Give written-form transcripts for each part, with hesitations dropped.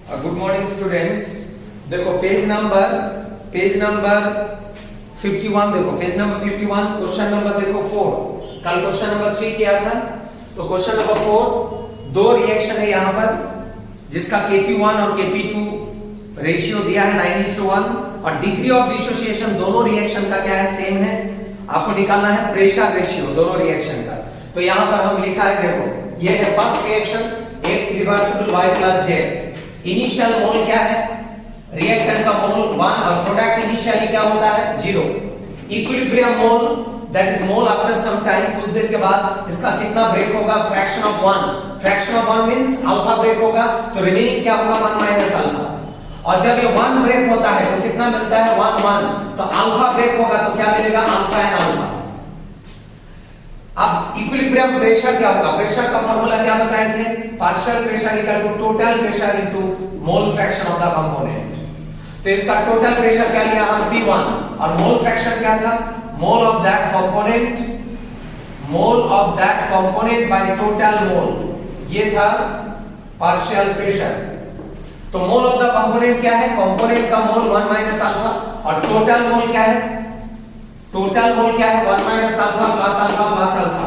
Good morning students. देखो page number 51, देखो page number 51 question number देखो 4। कल क्वेश्चन नंबर 3 किया था, तो क्वेश्चन नंबर 4 दो रिएक्शन है यहाँ पर जिसका Kp1 और Kp2 रेशियो दिया है 9:1 और डिग्री ऑफ डिसोसिएशन दोनों रिएक्शन का क्या है, सेम है। आपको निकालना है प्रेशर रेशियो दोनों रिएक्शन का। तो यहाँ पर हम लिखा है, देखो ये है first reaction X reversible Y plus Z। Initial mole क्या है, रिएक्टेंट का मोल 1 और प्रोडक्ट इनिशियली क्या होता है 0। Equilibrium mole that is mole after some time, कुछ देर के बाद इसका कितना ब्रेक होगा, fraction of 1। Fraction of 1 means alpha break होगा, तो रिमेनिंग क्या होगा 1 माइनस अल्फा। और जब ये 1 ब्रेक होता है तो कितना मिलता है 1 1, तो अल्फा ब्रेक होगा तो क्या मिलेगा अल्फा एंड अल्फा। अब इक्विलिब्रियम प्रेशर क्या होगा, प्रेशर का फार्मूला क्या बताए थे, partial pressure equal to total pressure into mole fraction of the component. तो इसका टोटल प्रेशर क्या लिया हम P1 और मोल फ्रैक्शन क्या था, mole of that component by total mole, ये था पार्शियल प्रेशर। तो मोल ऑफ द कंपोनेंट क्या है, कंपोनेंट का मोल 1 माइनस अल्फा और टोटल मोल क्या है, टोटल मोल क्या है 1 minus alpha plus alpha plus alpha,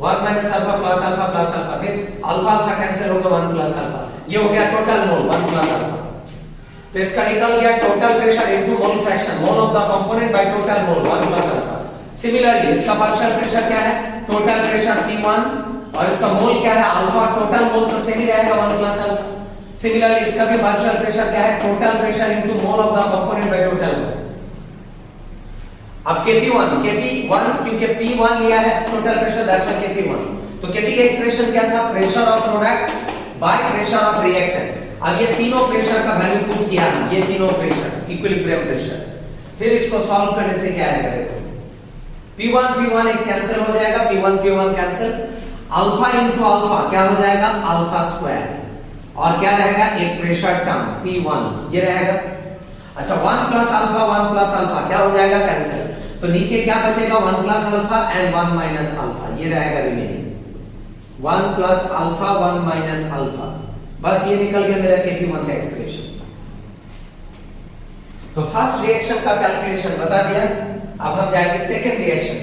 1 minus alpha plus alpha plus alpha, फिर अल्फा अल्फा कैंसिल होगा 1 प्लस अल्फा, ये हो गया टोटल मोल 1 प्लस अल्फा। तो इसका निकल गया total pressure into mole fraction, mole of the component by total mole 1 plus alpha. Similarly इसका पार्शियल प्रेशर क्या है, टोटल प्रेशर P1 और इसका मोल क्या है अल्फा, टोटल मोल तो सेम ही रहेगा 1 प्लस अल्फा। सिमिलरली इसका भी पार्शियल प्रेशर क्या है, total pressure into mole of the component by total mole. अब Kp1 क्योंकि P1 लिया है total pressure, that's why Kp1। तो Kp का एक्सप्रेशन क्या था, pressure of product by pressure of reactant. अब ये तीनों प्रेशर का वैल्यू पुट किया, ये तीनों प्रेशर इक्विलिब्रियम प्रेशर। फिर इसको सॉल्व करने से क्या आएगा, देखो P1 एक कैंसिल हो जाएगा, P1 cancel, alpha into alpha क्या हो जाएगा अल्फा स्क्वायर, और क्या रहेगा एक प्रेशर टर्म P1 ये रहेगा। अच्छा 1 प्लस अल्फा क्या हो जाएगा कैंसिल, तो नीचे क्या बचेगा 1 plus alpha and 1 minus alpha, ये रहेगा remaining 1 plus alpha 1 minus alpha. बस ये निकल गया मेरा Kp1 का एक्सप्रेशन। तो फर्स्ट रिएक्शन का कैलकुलेशन बता दिया, अब हम जाएंगे सेकंड रिएक्शन।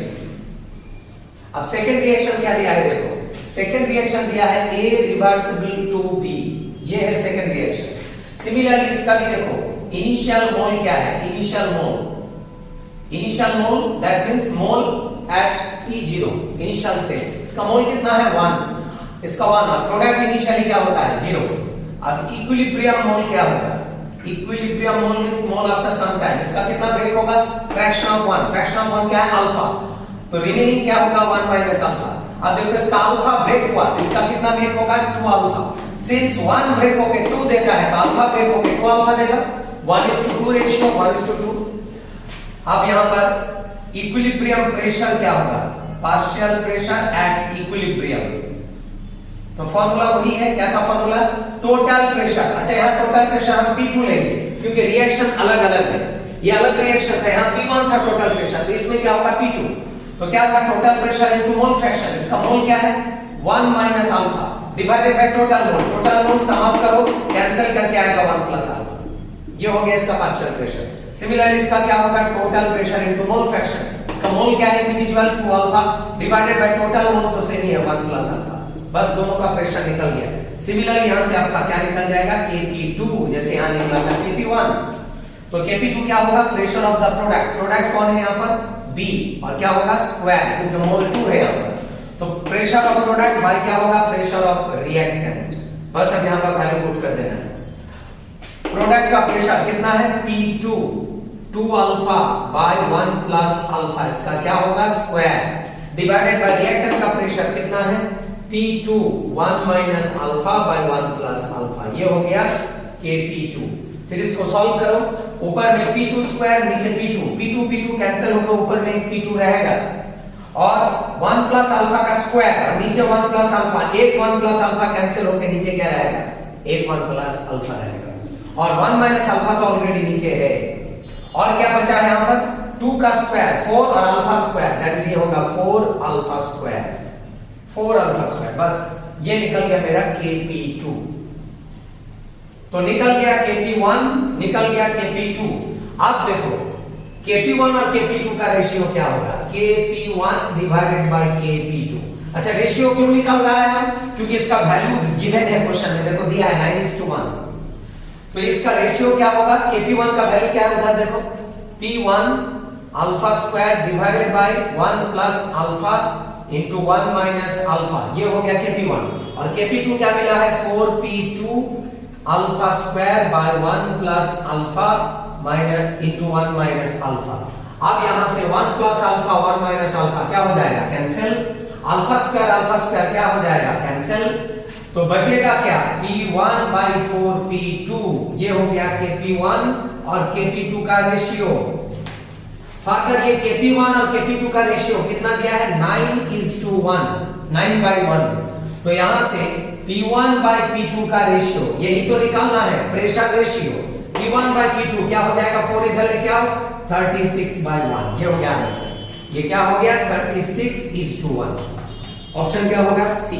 अब सेकंड रिएक्शन क्या दिया है, देखो सेकंड रिएक्शन दिया है A रिवर्सिबल टू B, ये है सेकंड रिएक्शन। सिमिलरली इसका भी देखो इनिशियल मोल क्या है, initial mole that means mole at T0 initial state, इसका मोल कितना है 1, इसका 1 और प्रोडक्ट इनिशियली क्या होता है 0। अब इक्विलिब्रियम मोल क्या होगा, इक्विलिब्रियम मोल मींस मोल आफ्टर सम टाइम, इसका कितना ब्रेक होगा फ्रैक्शन ऑफ 1 क्या है अल्फा, तो रिमेनिंग क्या होगा 1 माइनस अल्फा। अब देखो इसका अल्फा ब्रेक हुआ तो इसका कितना ब्रेक होगा 2 अल्फा, सिंस 1 ब्रेक होके 2 देता है तो अल्फा ब्रेक होके 2 अल्फा देगा, 1:2 रेशियो 1:2। अब यहां पर इक्विलिब्रियम प्रेशर क्या होगा, पार्शियल प्रेशर एट इक्विलिब्रियम। तो फॉर्मूला वही है, क्या था फॉर्मूला, टोटल प्रेशर। अच्छा यहां टोटल प्रेशर हम P2 लेंगे क्योंकि रिएक्शन अलग अलग है, ये अलग रिएक्शन था, यहां P1 था टोटल प्रेशर, तो इसमें क्या होगा P2। तो क्या था total pressure into mole fraction, इसका मोल क्या है 1 minus alpha divided by total mole sum up करो कैंसिल करके आएगा 1 प्लस अल्फा, ये हो गया इसका पार्शियल प्रेशर। सिमिलरली इसका क्या होगा total pressure into mole fraction, इसका मोल क्या है individual 2 alpha divided by total mole तो सेम ही है 1 प्लस अल्फा, बस दोनों का प्रेशर निकल गया। सिमिलरली यहां से आपका क्या निकल जाएगा Kp2, जैसे यहां निकला था Kp1, तो Kp2 क्या होगा प्रेशर ऑफ द प्रोडक्ट कौन है यहां पर B, और क्या होगा स्क्वायर क्योंकि मोल 2 है यहां पर, तो प्रेशर ऑफ प्रोडक्ट बाय क्या होगा प्रेशर ऑफ रिएक्टेंट। बस अब यहां पर वैल्यू पुट कर देना है। प्रोडक्ट का प्रेशर कितना है P2 2 alpha by 1 plus alpha, इसका क्या होगा स्क्वायर डिवाइडेड बाय रिएक्टेंट का प्रेशर कितना है P2 1 minus alpha by 1 plus alpha, ये हो गया Kp2। फिर इसको सॉल्व करो, ऊपर में P2 स्क्वायर नीचे P2 कैंसिल होकर ऊपर में एक P2 रहेगा और 1 प्लस अल्फा का स्क्वायर और नीचे 1 प्लस अल्फा, एक 1 प्लस अल्फा कैंसिल होकर नीचे क्या रहेगा एक 1 प्लस अल्फा रहेगा, और 1 माइनस अल्फा तो ऑलरेडी नीचे है, और क्या बचा है यहां पर 2 का स्क्वायर 4 और अल्फा स्क्वायर, दैट इज ये होगा 4 अल्फा स्क्वायर, बस ये निकल गया मेरा Kp2। तो निकल गया Kp1, निकल गया Kp2। अब देखो Kp1 और Kp2 का रेशियो क्या होगा, Kp1 डिवाइडेड बाय Kp2। अच्छा रेशियो क्यों निकल रहा है हम, क्योंकि इसका वैल्यू गिवन है क्वेश्चन में, देखो दिया है 9:1। तो इसका रेशियो क्या होगा, Kp1 का वैल्यू क्या है उधर देखो, P1 alpha square divided by 1 plus alpha into 1 minus alpha, ये हो गया Kp1। और Kp2 क्या मिला है, 4P2 alpha square by 1 plus alpha minus into 1 minus alpha. अब यहां से 1 प्लस अल्फा 1 माइनस अल्फा क्या हो जाएगा, कैंसिल। अल्फा स्क्वायर क्या हो जाएगा, कैंसिल। तो बचेगा क्या, P1 बाई 4P2, ये हो गया Kp1 और Kp2 का रेशियो। फर्दर ये Kp1 और Kp2 का रेशियो कितना दिया है, 9:1, 9/1। तो यहां से P1 बाई P2 का रेशियो, यही तो निकालना है, pressure ratio. P1 by P2 क्या हो जाएगा, 4 इधर लेके आओ, 36/1, ये हो गया आंसर। ये क्या हो गया, 36:1। ऑप्शन क्या होगा, सी।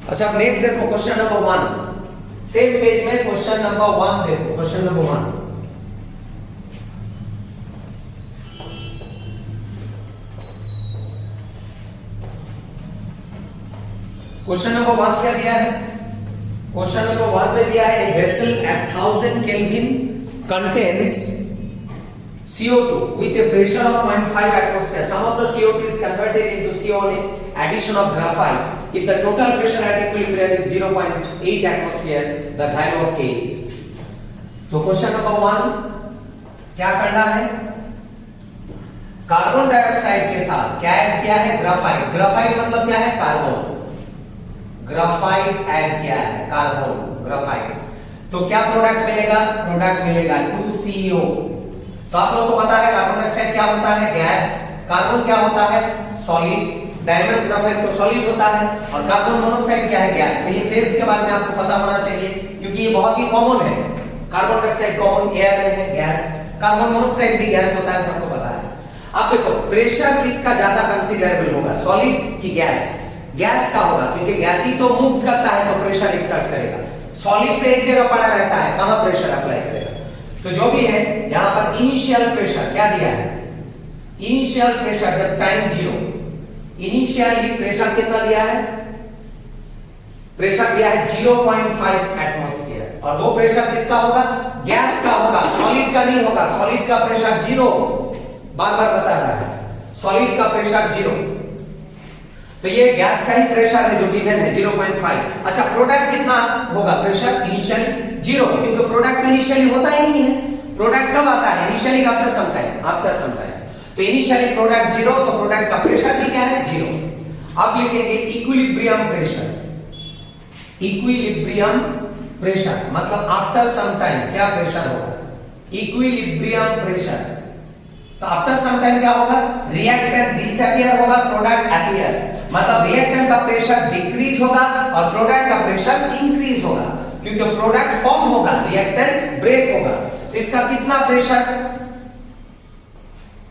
अच्छा अब नेक्स्ट देखो क्वेश्चन नंबर 1, सेम पेज में क्वेश्चन नंबर 1 देखो, क्वेश्चन नंबर 1। क्वेश्चन नंबर 1 क्या दिया है, क्वेश्चन नंबर 1 में दिया है, vessel eight 1000 kelvin contains CO2 with a pressure of 0.5 atmosphere. Some of the CO2 is converted into CO on addition of graphite. If the total pressure at equilibrium is 0.8 atmosphere, the value of K is. तो question number 1 क्या करना है, carbon dioxide के साथ क्या add किया है, graphite. Graphite मतलब क्या है, कार्बन। ग्राफाइट ऐड किया है, कार्बन ग्राफाइट। तो क्या प्रोडक्ट मिलेगा, प्रोडक्ट मिलेगा 2CO। तो आप लोगों को पता है कार्बन डाइऑक्साइड क्या होता है, गैस। कार्बन क्या होता है, सॉलिड। डायमंड ग्राफाइट तो सॉलिड होता है, और कार्बन मोनोऑक्साइड क्या है, गैस। तो ये फेज के बारे में आपको पता होना चाहिए, क्योंकि ये बहुत ही कॉमन है। कार्बन डाइऑक्साइड कॉमन एयर में है, गैस। कार्बन मोनोऑक्साइड भी गैस होता है, सबको पता है। अब देखो प्रेशर किसका ज्यादा कंसीडरेबल होगा, सॉलिड की गैस। गैस का होगा, क्योंकि गैस ही तो मूव करता है, तो प्रेशर एक्सर्ट करेगा। सॉलिड तो एक जगह पड़ा रहता है, कहां प्रेशर अप्लाई करेगा। तो जो भी है यहां पर इनिशियल प्रेशर क्या दिया है, इनिशियल प्रेशर जब टाइम 0, इनिशियली प्रेशर कितना दिया है, प्रेशर दिया है 0.5 एटमॉस्फेयर। और वो प्रेशर किसका होगा, गैस का होगा, सॉलिड का नहीं होगा। सॉलिड का प्रेशर 0, बार बार बता रहा है, सॉलिड का प्रेशर 0। तो ये गैस का ही प्रेशर है जो गिवन है 0.5। अच्छा प्रोडक्ट कितना होगा, प्रेशर इनिशियली 0, क्योंकि प्रोडक्ट इनिशियली होता ही नहीं है। प्रोडक्ट कब आता है, initially after some time, after some time. तो इनिशियली प्रोडक्ट 0, तो प्रोडक्ट का प्रेशर भी क्या है, 0। अब लिखेंगे इक्विलिब्रियम प्रेशर। इक्विलिब्रियम प्रेशर मतलब आफ्टर सम टाइम क्या प्रेशर होगा, इक्विलिब्रियम प्रेशर। तो आफ्टर सम टाइम क्या होगा, रिएक्टेंट डिसअपियर होगा, प्रोडक्ट अपीयर। मतलब रिएक्टेंट का प्रेशर डिक्रीज होगा और प्रोडक्ट का प्रेशर इंक्रीज होगा, क्योंकि प्रोडक्ट फॉर्म होगा, रिएक्टेंट ब्रेक होगा। तो इसका कितना प्रेशर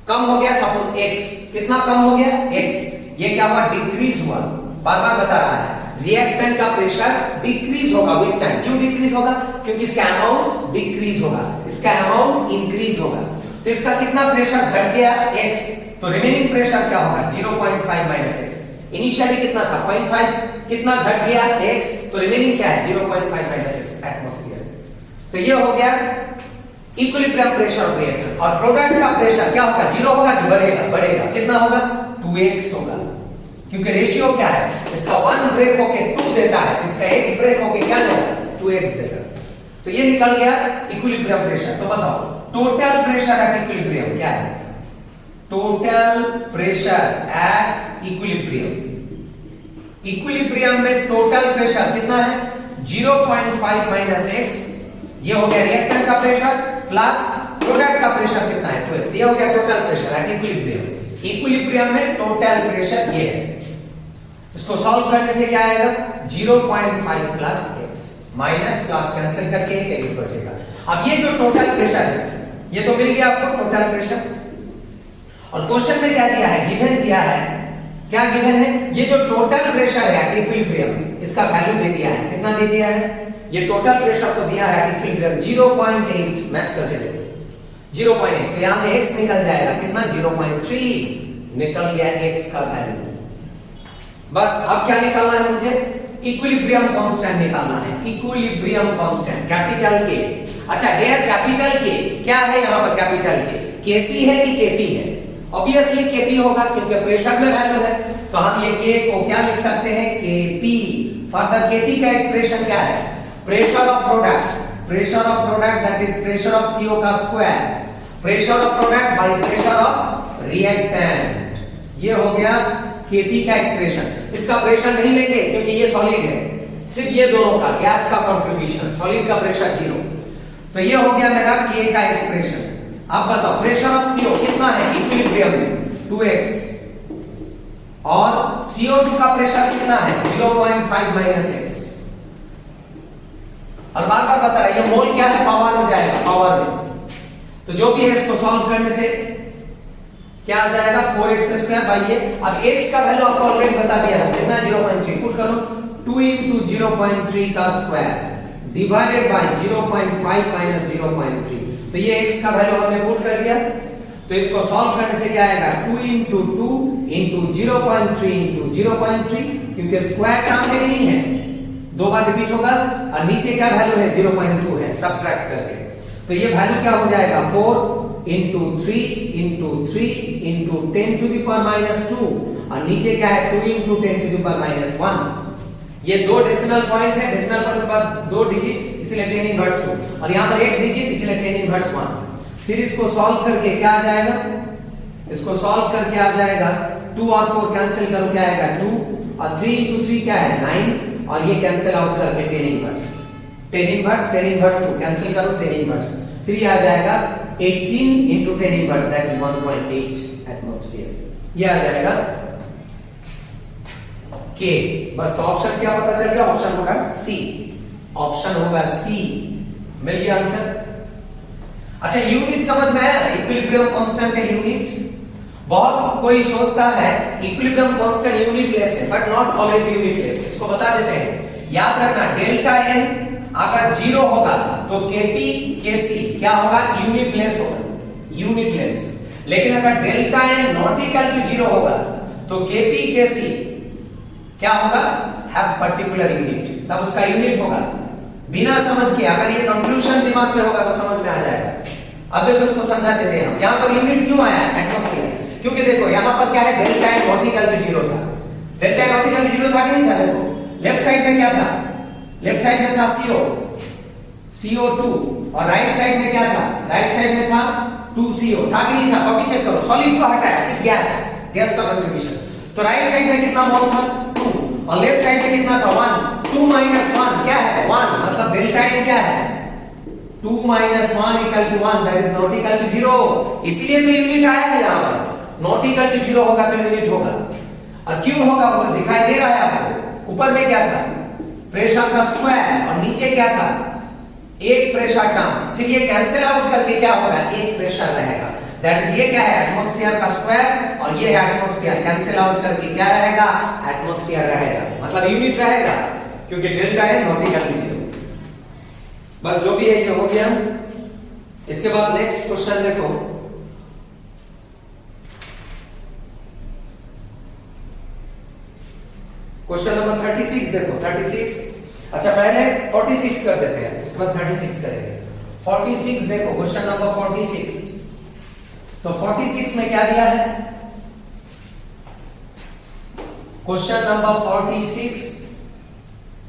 कम हो गया, सपोज x, कितना कम हो गया, x। ये क्या हुआ, डिक्रीज हुआ। बार बार बता रहा है, रिएक्टेंट का प्रेशर डिक्रीज होगा विद टाइम। क्यों डिक्रीज होगा, क्योंकि इसका अमाउंट डिक्रीज होगा, इसका अमाउंट इंक्रीज होगा। तो इसका कितना प्रेशर घट गया, x। तो रिमेनिंग प्रेशर क्या होगा, 0.5 माइनस x। इनिशियली कितना था 0.5, कितना घट गया x, तो रिमेनिंग क्या है 0.5 माइनस x एटमॉस्फेयर। तो ये हो गया इक्विलिब्रियम प्रेशर ऑफ रिएक्टर। और प्रोडक्ट का प्रेशर क्या होगा, 0 होगा कि बढ़ेगा, बढ़ेगा। कितना होगा, 2x होगा, क्योंकि रेशियो क्या है, इसका 1 ब्रेक होके 2 देता है, इसका x ब्रेक होके क्या देगा, 2x देगा। तो ये निकल गया इक्विलिब्रियम प्रेशर। तो बताओ टोटल प्रेशर एट इक्विलिब्रियम क्या है, total pressure at equilibrium. Equilibrium में टोटल प्रेशर कितना है, 0.5 माइनस x। ये हो गया रिएक्टेंट का प्रेशर प्लस प्रोडक्ट का प्रेशर कितना है, 2x। ये हो गया total pressure at equilibrium. Equilibrium में टोटल प्रेशर ये है। इसको सॉल्व करने से क्या आएगा, 0.5 plus x minus plus cancel करके एक x बचेगा। अब ये जो टोटल प्रेशर है, ये तो मिल गया आपको टोटल प्रेशर। और क्वेश्चन में क्या दिया है, गिवन दिया है, क्या गिवन है, ये जो टोटल प्रेशर है इक्विलिब्रियम, इसका वैल्यू दे दिया है, कितना दे दिया है, ये टोटल प्रेशर को दिया है इक्विलिब्रियम 0.8 मैच करके देखो 0.8, तो यहां से x निकल जाएगा कितना 0.3 निकल गया x का वैल्यू। बस अब क्या निकालना है मुझे, इक्विलिब्रियम कांस्टेंट निकालना है, इक्विलिब्रियम कांस्टेंट कैपिटल के। अच्छा हियर कैपिटल के क्या है, यहां पर कैपिटल के केसी है कि केपी है, ऑब्वियसली केपी होगा क्योंकि प्रेशर में वैल्यू है, तो हम ये के को क्या लिख सकते हैं केपी। फर्दर केपी का एक्सप्रेशन क्या है, pressure of product that is pressure of CO का square, pressure of product by pressure of reactant, ये हो गया केपी का एक्सप्रेशन। इसका प्रेशर नहीं लेंगे क्योंकि ये सॉलिड है, सिर्फ ये दोनों का गैस का कंट्रीब्यूशन, सॉलिड का प्रेशर 0, तो ये हो गया मेरा के का एक्सप्रेशन। अब बताओ प्रेशर ऑफ सीओ कितना है इक्विलिब्रियम में 2x, और CO2 का प्रेशर कितना है 0.5 - x, और बार बार बता रहा है ये मोल क्या है, पावर में जाएगा, पावर में, तो जो भी है इसको सॉल्व करने से क्या आ जाएगा 4x² बाई ये। अब x का वैल्यू आपको ऑलरेडी बता दिया है कितना 0.3, पुट करो 2 × 0.3 का स्क्वायर डिवाइडेड बाय 0.5 - 0.3, तो ये x का वैल्यू हमने पुट कर दिया, तो इसको सॉल्व करने से क्या आएगा 2 × 2 × 0.3 × 0.3, क्योंकि स्क्वायर टर्म में नहीं है, दो बार रिपीट होगा, और नीचे क्या वैल्यू है 0.2 है, सब्ट्रैक्ट करके, तो ये वैल्यू क्या हो जाएगा 4 × 3 × 3 × 10⁻² 2, और नीचे क्या है 2 × 10⁻1, ये दो डेसिमल पॉइंट है, डेसिमल पॉइंट के बाद दो डिजिट इसलिए 10⁻², और यहां पर एक डिजिट इसलिए 10⁻1। फिर इसको सॉल्व करके क्या आ जाएगा, इसको सॉल्व करके आ जाएगा 2 और 4 कैंसिल करो क्या आएगा 2, और 3 × 3 क्या है 9, और ये कैंसिल आउट करके 10⁻2 कैंसिल करो 10⁻, फिर ये आ जाएगा 18 × 10⁻, दैट इज 1.8 एटमॉस्फेयर, ये आ जाएगा के। बस तो ऑप्शन क्या पता चल गया, ऑप्शन होगा सी, ऑप्शन होगा सी, मिल गया आंसर। अच्छा यूनिट समझ में आया, इक्विलिब्रियम कांस्टेंट का यूनिट, बहुत कोई सोचता है इक्विलिब्रियम कांस्टेंट यूनिटलेस है, बट नॉट ऑलवेज यूनिटलेस, इसको बता देते हैं, याद रखना डेल्टा एन अगर 0 होगा तो केपी केसी क्या होगा यूनिटलेस होगा, यूनिटलेस, लेकिन अगर delta n not equal to 0 होगा तो केपी केसी क्या होगा हैव पर्टिकुलर यूनिट, तब उसका यूनिट होगा। बिना समझ के अगर ये कंक्लूजन दिमाग में होगा तो समझ में आ जाएगा। अब देखो इसको समझा देते हैं हम, यहां पर यूनिट क्यों आया एटमॉस्फेयर, क्योंकि देखो यहां पर क्या है delta n not equal to 0 था, delta n not equal to 0 था कि नहीं था, देखो लेफ्ट साइड में क्या था, लेफ्ट साइड में था CO2, और राइट साइड में क्या था, राइट साइड में था 2CO, था कि नहीं था, कॉपी चेक करो, सॉलिड को हटाया सिर्फ गैस का कंट्रीब्यूशन, तो राइट साइड में कितना मोल था 2, और लेफ्ट साइड में कितना था 1, 2 - 1 क्या है 1, मतलब डेल्टा एन क्या है 2 - 1 = 1, that is not equal to 0, इसीलिए तो यूनिट आया है यहां पर, नॉट इक्वल टू 0 होगा तो यूनिट होगा, और क्यों होगा वो तो दिखाई दे रहा है आपको, ऊपर में क्या था प्रेशर का स्क्वायर, और नीचे क्या था एक प्रेशर टर्म, फिर ये कैंसिल आउट करके क्या होगा एक प्रेशर रहेगा, दैट इज ये क्या है एटमॉस्फेयर का स्क्वायर, और ये है एटमॉस्फेयर, कैंसिल आउट करके क्या रहेगा एटमॉस्फेयर रहेगा, मतलब यूनिट रहेगा, क्योंकि डेल्टा है नॉट इक्वल टू 0। बस जो भी है ये हो गया। इसके बाद नेक्स्ट क्वेश्चन देखो, क्वेश्चन नंबर 36 देखो 36, अच्छा पहले 46 कर देते हैं, उसके बाद 36 करेंगे। 46 देखो क्वेश्चन नंबर 46, तो 46 में क्या दिया है, क्वेश्चन नंबर 46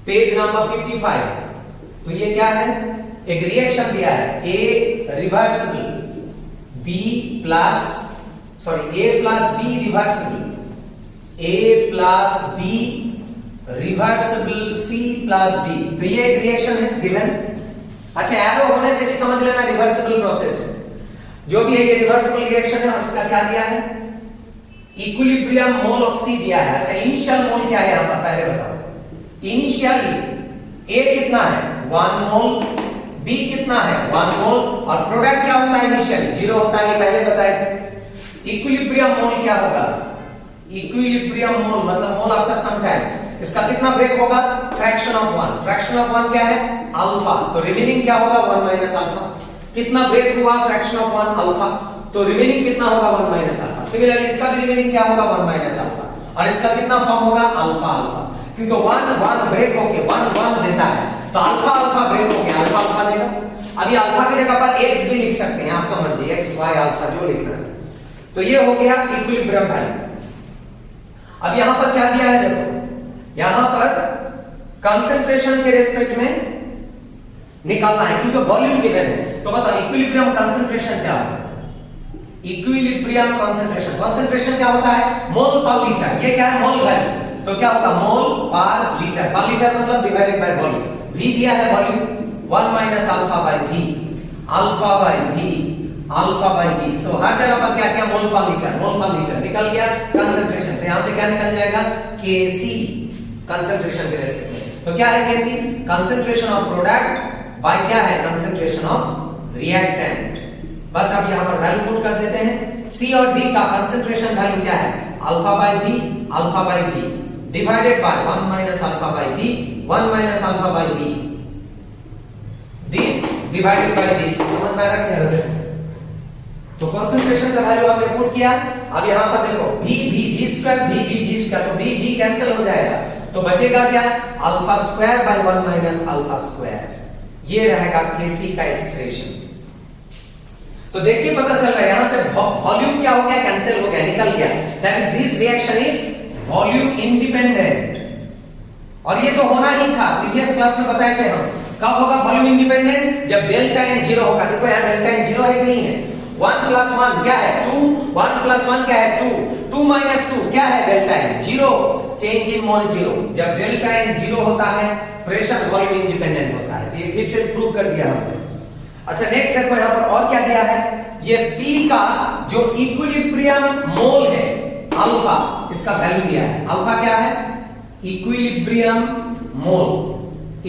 पेज नंबर 55, तो ये क्या है एक रिएक्शन दिया है, A reversible B plus sorry A plus B reversible, A plus B reversible C plus D, तो ये एक रिएक्शन है गिवन। अच्छा एरो होने से भी समझ लेना रिवर्सिबल प्रोसेस है, जो भी है ये रिवर्सिबल रिएक्शन है, उसका क्या दिया है इक्विलिब्रियम मोल ऑफ C दिया है। अच्छा इनिशियल मोल क्या है यहां पर पहले बताओ, इनिशियली A कितना है 1 मोल, B कितना है 1 मोल, और प्रोडक्ट क्या होता है इनिशियली 0 होता है, ये पहले बताए थे। इक्विलिब्रियम मोल क्या होगा, इक्विलिब्रियम मोल मतलब मोल आफ्टर सम टाइम, इसका कितना ब्रेक होगा? Fraction of 1। फ्रैक्शन ऑफ 1 क्या है? अल्फा। तो रिमेनिंग क्या होगा? 1 माइनस अल्फा। कितना ब्रेक हुआ? Fraction of 1 alpha. तो रिमेनिंग कितना होगा? 1 माइनस अल्फा। सिमिलरली इसका भी रिमेनिंग क्या होगा? 1 माइनस अल्फा। और इसका कितना फॉर्म होगा? Alpha alpha. क्योंकि 1 1 ब्रेक होके 1 1 देता है, तो अल्फा अल्फा ब्रेक होके अल्फा अल्फा देगा। अभी अल्फा की जगह पर x भी लिख सकते हैं, आपका मर्जी, x y अल्फा जो लिखना है। तो ये हो गया इक्विलिब्रियम वैल्यू। अब यहां पर क्या दिया है? देखो यहां पर कंसंट्रेशन के रेस्पेक्ट में निकालना है, क्योंकि वॉल्यूम गिवन है। तो बताओ इक्विलिब्रियम कंसंट्रेशन क्या होगा? इक्विलिब्रियम कंसंट्रेशन, कंसंट्रेशन क्या होता है? मोल पर लीटर। ये क्या है? मोल वैल्यू। तो क्या होगा? मोल पर लीटर। पर लीटर मतलब डिवाइडेड बाय वॉल्यूम। v दिया है volume, 1 minus alpha by v, alpha by v, alpha by v। सो हर जगह पर क्या क्या? मोल पर लीटर, मोल पर लीटर। निकल गया कंसंट्रेशन। तो यहां से क्या निकल जाएगा? Kc, कंसंट्रेशन के रेस्पेक्ट में। तो क्या है Kc? Concentration of product by क्या है? Concentration of reactant. बस अब यहां पर वैल्यू पुट कर देते हैं। C और D का कंसंट्रेशन वैल्यू क्या है? Alpha by v, alpha by v divided by 1 minus alpha by v, 1 minus alpha by v, this divided by this. समझ में आ रहा है? तो कंसंट्रेशन का वैल्यू आपने पुट किया। अब यहां पर देखो v v v square, v v v square, तो v v कैंसिल हो जाएगा। तो बचेगा क्या? Alpha square by 1 minus alpha square. ये रहेगा Kc का एक्सप्रेशन। तो देखिए पता चल रहा है यहां से वॉल्यूम क्या हो गया? कैंसिल हो गया, निकल गया। That is this reaction is volume independent. और ये तो होना ही था, प्रीवियस क्लास में बताए थे हम। कब होगा वॉल्यूम इंडिपेंडेंट? जब डेल्टा एन 0 होगा। देखो यहां डेल्टा एन 0 है कि नहीं है? 1 प्लस 1 क्या है? 2। 1 प्लस 1 क्या है? 2। 2 माइनस 2 क्या है? Delta n 0। Change in mole 0। जब डेल्टा एन 0 होता है, प्रेशर वॉल्यूम इंडिपेंडेंट होता है। तो ये फिर से प्रूव कर दिया हमने। अच्छा नेक्स्ट देखो यहां पर और क्या दिया है? ये C का जो इक्विलिब्रियम मोल है अल्फा, इसका वैल्यू दिया है। अल्फा क्या है? Equilibrium mole,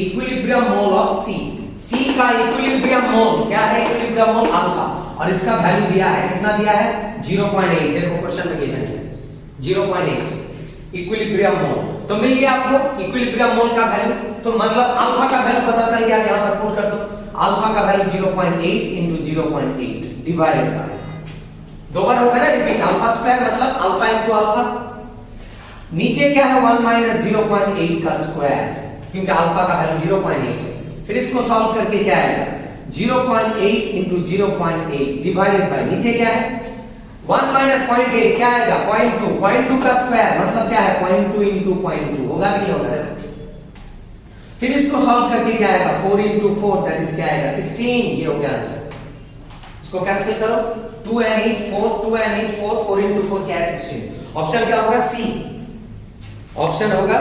equilibrium mole of C। C का इक्विलिब्रियम मोल क्या है? इक्विलिब्रियम मोल अल्फा। और इसका वैल्यू दिया है, कितना दिया है? 0.8। देखो क्वेश्चन में गिवन है 0.8 इक्विलिब्रियम मोल। तो मिल गया आपको इक्विलिब्रियम मोल का वैल्यू। तो मतलब अल्फा का वैल्यू पता चल गया। यहां पर पुट कर दो। अल्फा का वैल्यू 0.8 इंटू 0.8 डिवाइडेड बाय, दो बार होगा ना रिपीट, अल्फा स्क्वायर मतलब अल्फा इंटू अल्फा। नीचे क्या है? 1 माइनस 0.8 का स्क्वायर, क्योंकि अल्फा का वैल्यू 0.8 है। फिर इसको सॉल्व करके क्या आएगा? 0.8 इंटू 0.8 डिवाइडेड बाय, नीचे क्या है? 1 माइनस 0.8 क्या आएगा? 0.2। 0.2 का स्क्वायर मतलब क्या है? 0.2 इंटू 0.2 होगा कि नहीं होगा? फिर इसको सॉल्व करके क्या आएगा? 4 इंटू 4 दैट इज क्या आएगा? 16। ये हो गया आंसर। इसको कैंसिल करो। 2 and 8 4, 2 and 8 4, 4 into 4 क्या है? 16। ऑप्शन क्या होगा? सी। ऑप्शन होगा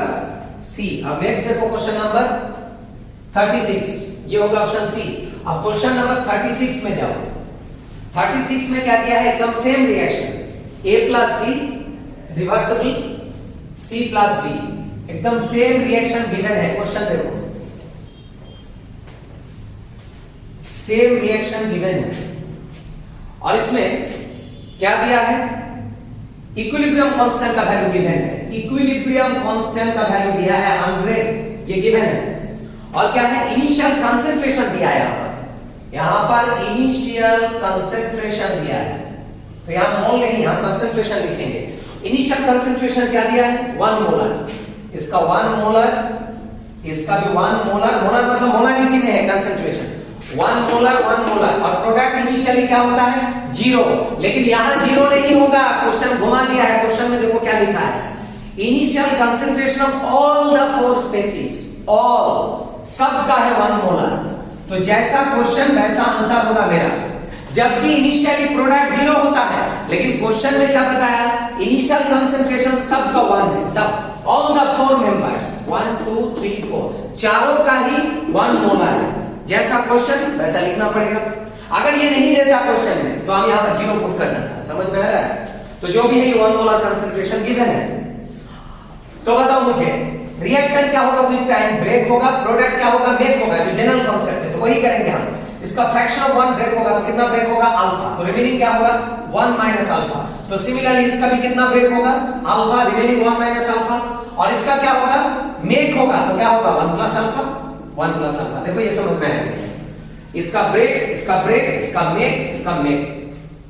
सी। अब नेक्स्ट देखो क्वेश्चन नंबर 36, ये होगा ऑप्शन सी। अब क्वेश्चन नंबर 36 में जाओ। 36 में क्या दिया है? एकदम same reaction, A plus B reversible C plus D, एकदम सेम रिएक्शन गिवन है। क्वेश्चन देखो, सेम रिएक्शन गिवन है और इसमें क्या दिया है? इक्विलिब्रियम कांस्टेंट का वैल्यू गिवन है। इक्विलिब्रियम कांस्टेंट का वैल्यू दिया है 100, ये गिवन है। और क्या है? इनिशियल कंसंट्रेशन दिया है यहां पर इनिशियल कंसंट्रेशन दिया है। तो यहां मोल नहीं, हम कंसंट्रेशन लिखेंगे। इनिशियल कंसंट्रेशन क्या दिया है? 1 मोलर। इसका 1 मोलर, इसका भी 1 मोलर। मोलर मतलब मोलरिटी में है कंसंट्रेशन। 1 molar 1 molar. और प्रोडक्ट इनिशियली क्या होता है? 0। लेकिन यहां 0 नहीं होगा, क्वेश्चन घुमा दिया है। क्वेश्चन में देखो क्या लिखा है? Initial concentration of all the 4 species, all सब का है 1 मोलर। तो जैसा क्वेश्चन वैसा आंसर होगा मेरा। जबकि इनिशियली प्रोडक्ट 0 होता है, लेकिन क्वेश्चन में क्या बताया? इनिशियल कंसंट्रेशन सब का 1 है, सब ऑल द 4 मेंबर्स 1 2 3 4 चारों का ही 1 मोलर है। जैसा क्वेश्चन वैसा लिखना पड़ेगा। अगर ये नहीं देता क्वेश्चन में तो हम यहां पर 0 पुट करना था। समझ में आ रहा है? तो जो भी है 1 मोलर कंसंट्रेशन गिवन है। तो बताओ मुझे रिएक्टेंट क्या होगा? विद टाइम ब्रेक होगा। प्रोडक्ट क्या होगा? ब्रेक होगा, जो जनरल कांसेप्ट है। तो वही करेंगे हम। इसका फ्रैक्शन ऑफ 1 ब्रेक होगा, तो कितना ब्रेक होगा? अल्फा। तो रिमेनिंग क्या होगा? 1 माइनस अल्फा। तो सिमिलरली इसका भी कितना ब्रेक होगा? अल्फा। Remaining 1 minus alpha. और इसका क्या होगा, मेक होगा, तो क्या होगा 1 प्लस अल्फा, 1 प्लस अल्फा। देखो ये समझ में आएगा, इसका ब्रेक, इसका ब्रेक, इसका मेक, इसका make,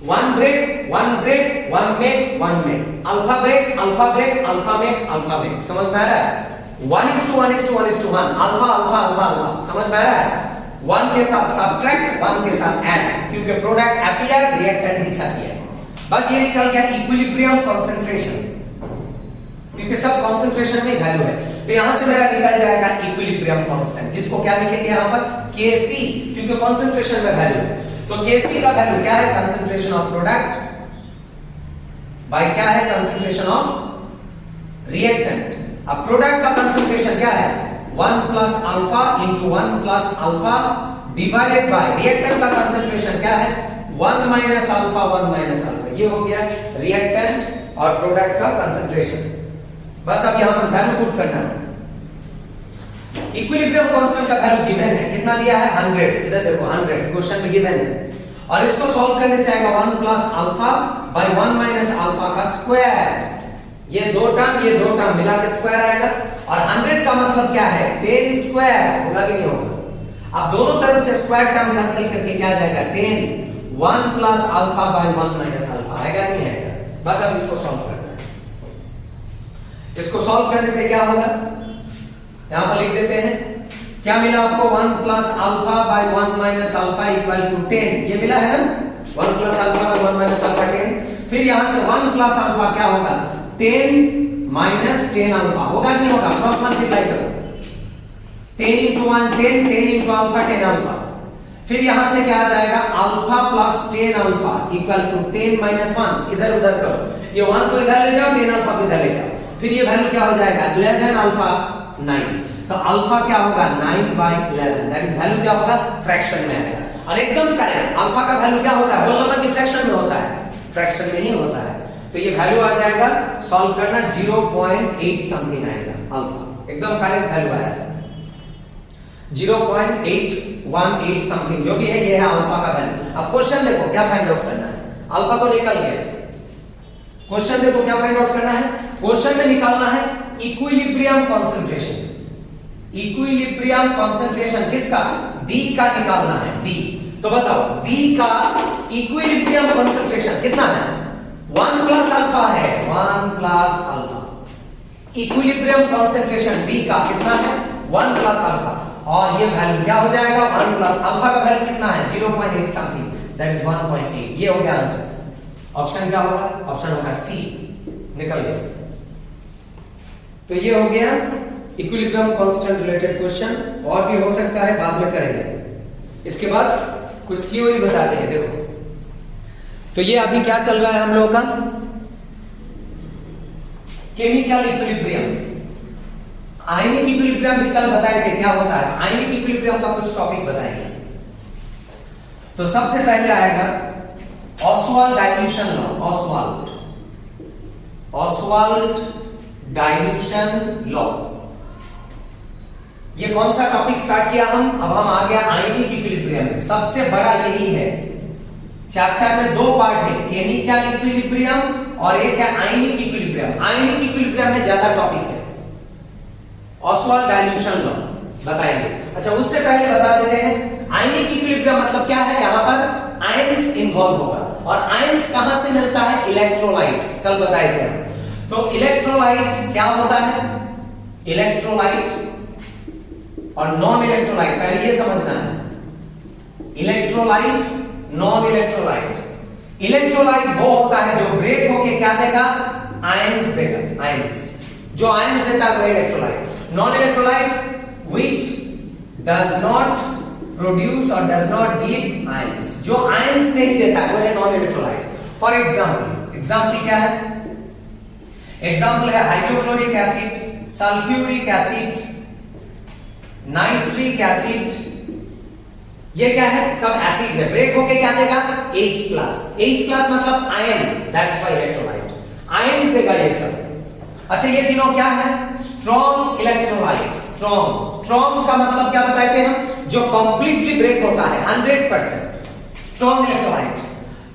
1 break, 1 break, 1 make, 1 make, alpha break, alpha break, alpha make, alpha make. समझ में आ रहा है? 1:1:1:1, अल्फा अल्फा अल्फा अल्फा। समझ में आ रहा है? 1 के साथ सब्ट्रैक्ट, 1 के साथ ऐड, क्योंकि प्रोडक्ट अपीयर, रिएक्टेंट डिसअपीयर। बस ये निकल गया इक्विलिब्रियम कंसंट्रेशन, क्योंकि सब कंसंट्रेशन में वैल्यू है। तो यहां से मेरा निकल जाएगा इक्विलिब्रियम कांस्टेंट, जिसको क्या लिखेंगे यहां पर Kc, क्योंकि कंसंट्रेशन में वैल्यू है। तो Kc का वैल्यू क्या है, कंसंट्रेशन ऑफ प्रोडक्ट बाय क्या है, कंसंट्रेशन ऑफ रिएक्टेंट। अब प्रोडक्ट का कंसंट्रेशन क्या है, 1 plus alpha into 1 plus alpha divided by reactant का कंसंट्रेशन क्या है, 1 माइनस अल्फा, 1 माइनस अल्फा। ये हो गया रिएक्टेंट और प्रोडक्ट का कंसंट्रेशन। बस अब यहां पर वैल्यू पुट करना है। इक्विलिब्रियम कांस्टेंट का वैल्यू गिवन है, कितना दिया है 100। इधर देखो 100 क्वेश्चन में गिवन है, और इसको सॉल्व करने से आएगा 1 plus alpha by 1 minus alpha का स्क्वायर। ये दो टर्म मिला के स्क्वायर आएगा, और 100 का मतलब क्या है 10 स्क्वायर, होगा कि नहीं होगा। अब दोनों तरफ से स्क्वायर टर्म कैंसिल करके क्या आ जाएगा 10, 1 plus alpha by 1 minus alpha, आएगा नहीं आएगा। बस अब इसको सॉल्व करना है। इसको सॉल्व करने से क्या होगा, यहां पर लिख देते हैं, क्या मिला आपको 1 plus alpha by 1 minus alpha equal to 10। ये मिला है ना, 1 plus alpha by 1 minus alpha 10। फिर यहां से 1 प्लस अल्फा क्या होगा 10 माइनस 10 अल्फा, होगा नहीं होगा, क्रॉस मल्टीप्लाई करो, 10 इंटू 1 10, 10 इंटू अल्फा 10 अल्फा। फिर यहां से क्या आ जाएगा alpha plus 10 alpha equal to 10 minus 1, इधर उधर करो, ये 1 को इधर ले जाओ, 10 अल्फा को इधर ले जाओ। फिर ये वैल्यू क्या हो जाएगा 11 अल्फा 9, तो अल्फा क्या होगा 9/11, दैट इज वैल्यू क्या होगा फ्रैक्शन में आएगा। और एकदम करेक्ट, अल्फा का वैल्यू क्या होता है, होल नंबर की फ्रैक्शन में होता है, फ्रैक्शन में ही होता है। तो ये वैल्यू आ जाएगा, सॉल्व करना 0.8 समथिंग आएगा अल्फा, एकदम करेक्ट वैल्यू आया 0.818 समथिंग, जो भी है ये है अल्फा का वैल्यू। अब क्वेश्चन देखो क्या फाइंड आउट करना है, अल्फा तो निकल गया, क्वेश्चन देखो क्या फाइंड आउट करना है, क्वेश्चन में निकालना है इक्विलिब्रियम कंसंट्रेशन। इक्विलिब्रियम कंसंट्रेशन किसका, डी का निकालना है, डी। तो बताओ डी का इक्विलिब्रियम कंसंट्रेशन कितना है, 1 प्लस अल्फा है, 1 plus alpha. Equilibrium concentration D का कितना है 1 प्लस अल्फा, और ये वैल्यू क्या हो जाएगा 1 प्लस अल्फा का वैल्यू कितना है 0.8 समथिंग, दैट इज 1.8। ये हो गया आंसर। ऑप्शन क्या होगा, ऑप्शन होगा सी, निकल गया। तो ये हो गया इक्विलिब्रियम कांस्टेंट रिलेटेड क्वेश्चन, और भी हो सकता है बाद में करेंगे। इसके बाद कुछ थ्योरी बताते हैं, देखो। तो ये अभी क्या चल रहा है हम लोगों का, केमिकल इक्विलिब्रियम। आयनिक इक्विलिब्रियम भी कल बताए थे क्या होता है, आयनिक इक्विलिब्रियम का कुछ टॉपिक बताएंगे। तो सबसे पहले आएगा Oswald dilution law, Oswald dilution law. ये कौन सा टॉपिक स्टार्ट किया हम, अब हम आ गया आयनिक इक्विलिब्रियम में। सबसे बड़ा यही है, चैप्टर में 2 पार्ट है, केमिकल इक्विलिब्रियम और एक है आयनिक इक्विलिब्रियम। आयनिक इक्विलिब्रियम में ज्यादा टॉपिक है, ऑसवाल्ड डाइल्यूशन लॉ बताएंगे। अच्छा उससे पहले बता देते हैं आयनिक इक्विलिब्रियम मतलब क्या है, यहां पर आयंस इन्वॉल्व होगा, और आयंस कहां से मिलता है, इलेक्ट्रोलाइट, कल बताए थे हम। तो इलेक्ट्रोलाइट क्या होता है, इलेक्ट्रोलाइट और नॉन इलेक्ट्रोलाइट, पहले ये समझना है, इलेक्ट्रोलाइट नॉन इलेक्ट्रोलाइट। इलेक्ट्रोलाइट वो होता है जो ब्रेक होके क्या देगा, आयंस देगा, आयंस, जो आयंस देता है वो electrolyte. Non electrolyte which does not produce और डज नॉट गिव आयंस, जो आयंस नहीं देता है वो है non electrolyte. For example, example क्या है, एग्जांपल है hydrochloric acid, sulphuric acid, nitric acid, ये क्या है, सब एसिड है, ब्रेक होके क्या देगा H+, H+ मतलब ion, that's why electrolyte, ions देगा ये सब। अच्छा ये तीनों क्या है, स्ट्रॉन्ग इलेक्ट्रोलाइट। स्ट्रॉन्ग, स्ट्रॉन्ग का मतलब क्या बताए थे हम, जो कंप्लीटली ब्रेक होता है 100%, स्ट्रॉन्ग इलेक्ट्रोलाइट।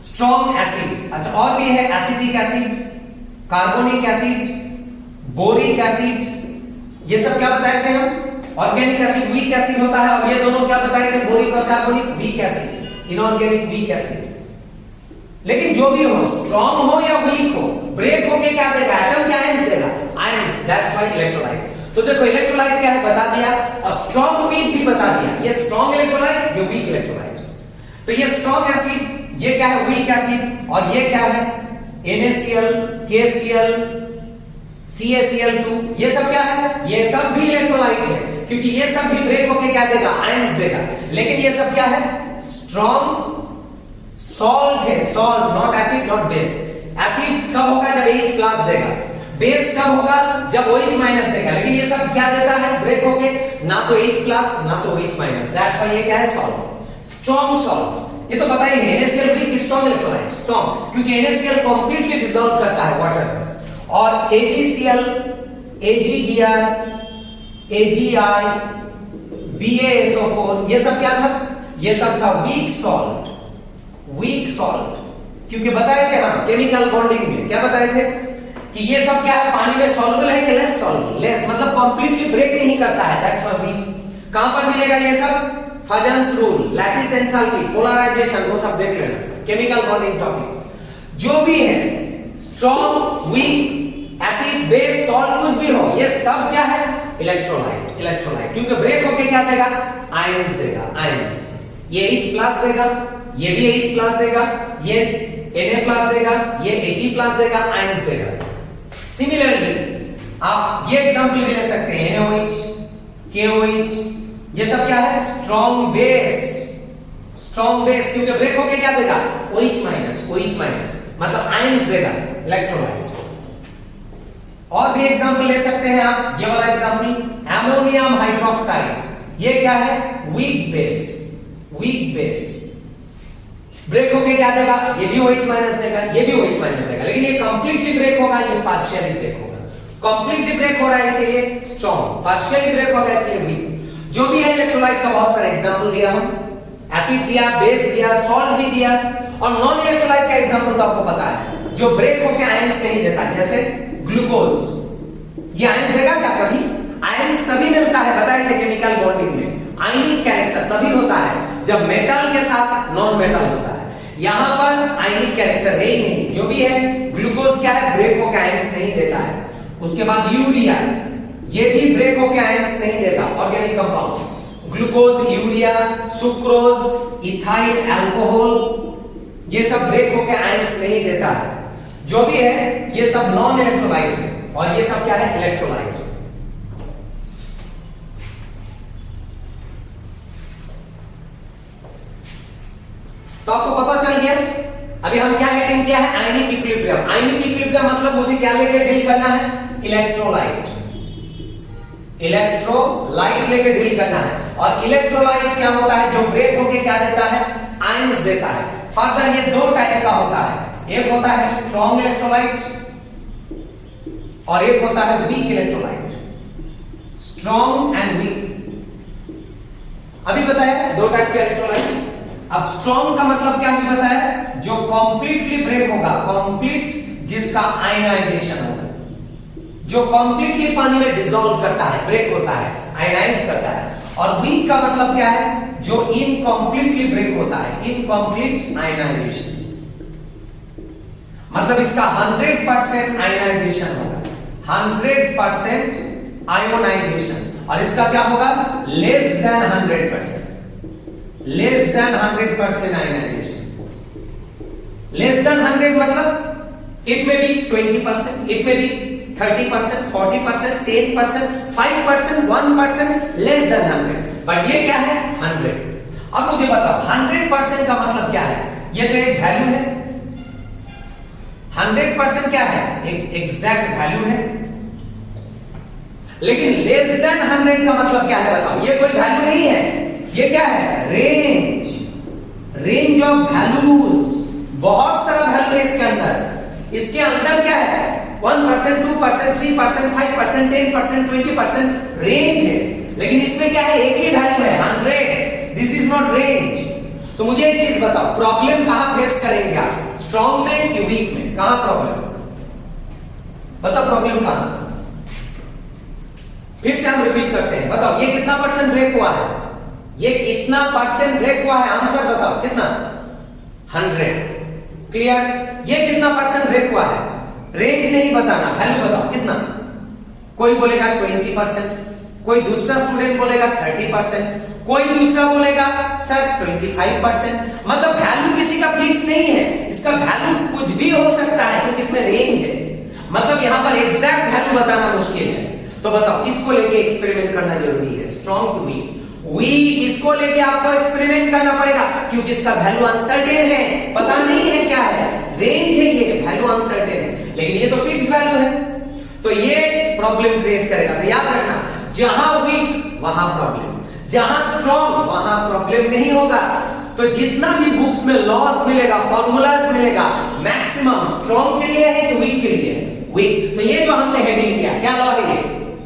स्ट्रॉन्ग एसिड, अच्छा और भी है acetic acid, carbonic acid, boric acid, ये सब क्या बताए थे हम? ऑर्गेनिक एसिड वीक एसिड होता है, और ये दोनों क्या बताए थे? बोरिक और carbonic weak acid, inorganic weak acid. लेकिन जो भी हो, स्ट्रॉन्ग हो या वीक हो, ब्रेक होके क्या देगा? एटम क्या आयंस देगा? Ions, that's why electrolyte. तो देखो इलेक्ट्रोलाइट क्या है बता दिया, और स्ट्रॉन्ग वीक भी बता दिया। ये स्ट्रॉन्ग इलेक्ट्रोलाइट, ये वीक इलेक्ट्रोलाइट। तो ये स्ट्रॉन्ग एसिड, ये क्या है? Weak acid. और ये क्या है? NaCl, KCl, CaCl2, ये सब क्या है? ये सब भी इलेक्ट्रोलाइट है, क्योंकि ये सब भी ब्रेक होके क्या देगा? आयंस देगा। लेकिन ये सब क्या है? स्ट्रॉन्ग सॉल्ट है, salt, not acid, not base. Acid कब होगा? जब H प्लस देगा। बेस कब होगा? जब OH माइनस देगा। लेकिन ये सब क्या देता है ब्रेक होके? ना तो H प्लस ना तो OH माइनस। दैट्स व्हाई ये क्या है? Salt, strong salt. ये तो पता ही है, NaCl भी स्ट्रॉन्ग इलेक्ट्रोलाइट, स्ट्रॉन्ग, क्योंकि NaCl कंप्लीटली डिसॉल्व करता है वाटर में। और AgCl, AgBr, AgI, BaSO4, ये सब क्या था? ये सब था वीक सॉल्ट, वीक सॉल्ट। क्योंकि बताए थे हम केमिकल बॉन्डिंग में, क्या बताए थे कि ये सब क्या है? पानी में सॉल्युबल है कि लेस सॉल्युबल? लेस, मतलब कंप्लीटली ब्रेक नहीं करता है। That's why weak. कहां पर मिलेगा ये सब? Fajans rule, lattice enthalpy, polarisation, वो सब देख लेना, केमिकल बॉन्डिंग टॉपिक। जो भी है strong, weak, acid, base, salt, कुछ भी हो, ये सब क्या है? Electrolyte, electrolyte. क्योंकि ब्रेक होके क्या देगा? आयंस देगा, आयंस। ये H प्लस देगा, ये भी H प्लस देगा, ये Na प्लस देगा, ये Ag प्लस देगा, आयंस देगा। सिमिलरली आप ये एग्जांपल भी ले सकते हैं, NaOH, KOH, ये सब क्या है? स्ट्रॉन्ग बेस, स्ट्रॉन्ग बेस, क्योंकि ब्रेक होके क्या देगा? OH माइनस, OH माइनस, मतलब आयंस देगा, इलेक्ट्रोलाइट। और भी एग्जांपल ले सकते हैं आप, ये वाला एग्जांपल, अमोनियम हाइड्रोक्साइड, ये क्या है? Weak base, weak base. Break होके क्या देगा? ये भी OH माइनस देगा, ये भी OH माइनस देगा। लेकिन ये कंप्लीटली ब्रेक होगा, ये पार्शियली ब्रेक होगा। कंप्लीटली ब्रेक हो रहा है इसलिए स्ट्रॉन्ग, पार्शियली ब्रेक होगा इसलिए वीक। जो भी है इलेक्ट्रोलाइट का बहुत सारे एग्जांपल दिया हम, एसिड दिया, बेस दिया, सॉल्ट भी दिया। और नॉन इलेक्ट्रोलाइट का एग्जांपल तो आपको पता है, जो ब्रेक होके आयंस नहीं देता, जैसे ग्लूकोज। ये आयंस देगा क्या कभी? आयंस तभी मिलता है, बताए थे केमिकल बॉन्डिंग में, आयनिक कैरेक्टर तभी होता है जब मेटल के साथ नॉन मेटल होता है। यहां पर आयनिक कैरेक्टर है ही नहीं। जो भी है ग्लूकोज क्या है? ब्रेक होके आयंस नहीं देता है। उसके बाद यूरिया, ये भी ब्रेक होके आयंस नहीं देता, organic compound. Glucose, urea, sucrose, ethyl alcohol, ये सब ब्रेक होके आयंस नहीं देता है। जो भी है ये सब नॉन इलेक्ट्रोलाइट है, और ये सब क्या है? इलेक्ट्रोलाइट। तो आपको पता चल गया। अभी हम क्या हेडिंग किया है? Ionic equilibrium. आयनिक इक्विलिब्रियम मतलब मुझे क्या लेके डील करना है? इलेक्ट्रोलाइट, इलेक्ट्रोलाइट लेके डील करना है। और इलेक्ट्रोलाइट क्या होता है? जो ब्रेक होके क्या देता है? आयंस देता है। फर्दर ये दो टाइप का होता है, एक होता है स्ट्रॉन्ग इलेक्ट्रोलाइट और एक होता है weak electrolyte. Strong and weak अभी बताया, दो टाइप के इलेक्ट्रोलाइट। अब स्ट्रॉन्ग का मतलब क्या है बताया? जो कंप्लीटली ब्रेक होगा, कंप्लीट, जिसका आयनाइजेशन होगा, जो कंप्लीटली पानी में डिसॉल्व करता है, ब्रेक होता है, आयनाइज करता है। और वीक का मतलब क्या है? जो इनकम्प्लीटली ब्रेक होता है, इनकम्प्लीट आयनाइजेशन, मतलब इसका 100% आयनाइजेशन होगा, 100% आयोनाइजेशन। और इसका क्या होगा? Less than 100%, less than 100% ionisation. Less than 100 मतलब it may be 20%, it may be 30%, 40%, 10%, 5%, 1%, less than 100। But ये क्या है? 100। अब मुझे बताओ 100% का मतलब क्या है? ये तो एक वैल्यू है। 100% क्या है? एक एग्जैक्ट वैल्यू है। लेकिन लेस देन 100 का मतलब क्या है बताओ? ये कोई वैल्यू नहीं है, ये क्या है? Range, range of values. बहुत सारा वैल्यू है इसके अंदर। इसके अंदर क्या है? 1%, 2%, 3%, 5%, 10%, 20% रेंज है। लेकिन इसमें क्या है? एक ही वैल्यू है, 100। This is not range. तो मुझे एक चीज बताओ, प्रॉब्लम कहां फेस करेंगे आप? स्ट्रॉन्ग में कि वीक में? कहां प्रॉब्लम? बताओ प्रॉब्लम कहां? फिर से हम रिपीट करते हैं, बताओ ये कितना परसेंट ब्रेक हुआ है, ये कितना परसेंट ब्रेक हुआ है, आंसर बताओ कितना, 100। क्लियर? ये कितना परसेंट ब्रेक हुआ है, रेंज नहीं बताना, वैल्यू बताओ कितना। कोई बोलेगा 20%, कोई दूसरा स्टूडेंट बोलेगा 30%, कोई दूसरा बोलेगा सर 25%। मतलब वैल्यू किसी का फिक्स नहीं है, इसका वैल्यू कुछ भी हो सकता है क्योंकि इसमें रेंज है। मतलब यहां पर एग्जैक्ट वैल्यू बताना मुश्किल है। तो बताओ किसको लेके एक्सपेरिमेंट करना जरूरी है, स्ट्रॉन्ग टू वीक। वीक इसको लेके आपको एक्सपेरिमेंट करना पड़ेगा क्योंकि इसका वैल्यू अनसर्टेन है, पता नहीं है क्या है, रेंज है, ये वैल्यू अनसर्टेन है, लेकिन ये तो फिक्स वैल्यू है। तो ये प्रॉब्लम क्रिएट करेगा। तो याद रखना, जहां वीक वहां प्रॉब्लम, जहां स्ट्रॉन्ग वहां प्रॉब्लम नहीं होगा। तो जितना भी बुक्स में लॉस मिलेगा, फॉर्मूलाज मिलेगा, मैक्सिमम स्ट्रॉन्ग के लिए है कि वीक के लिए, वीक। तो ये जो हमने हेडिंग किया, क्या लॉ है ये,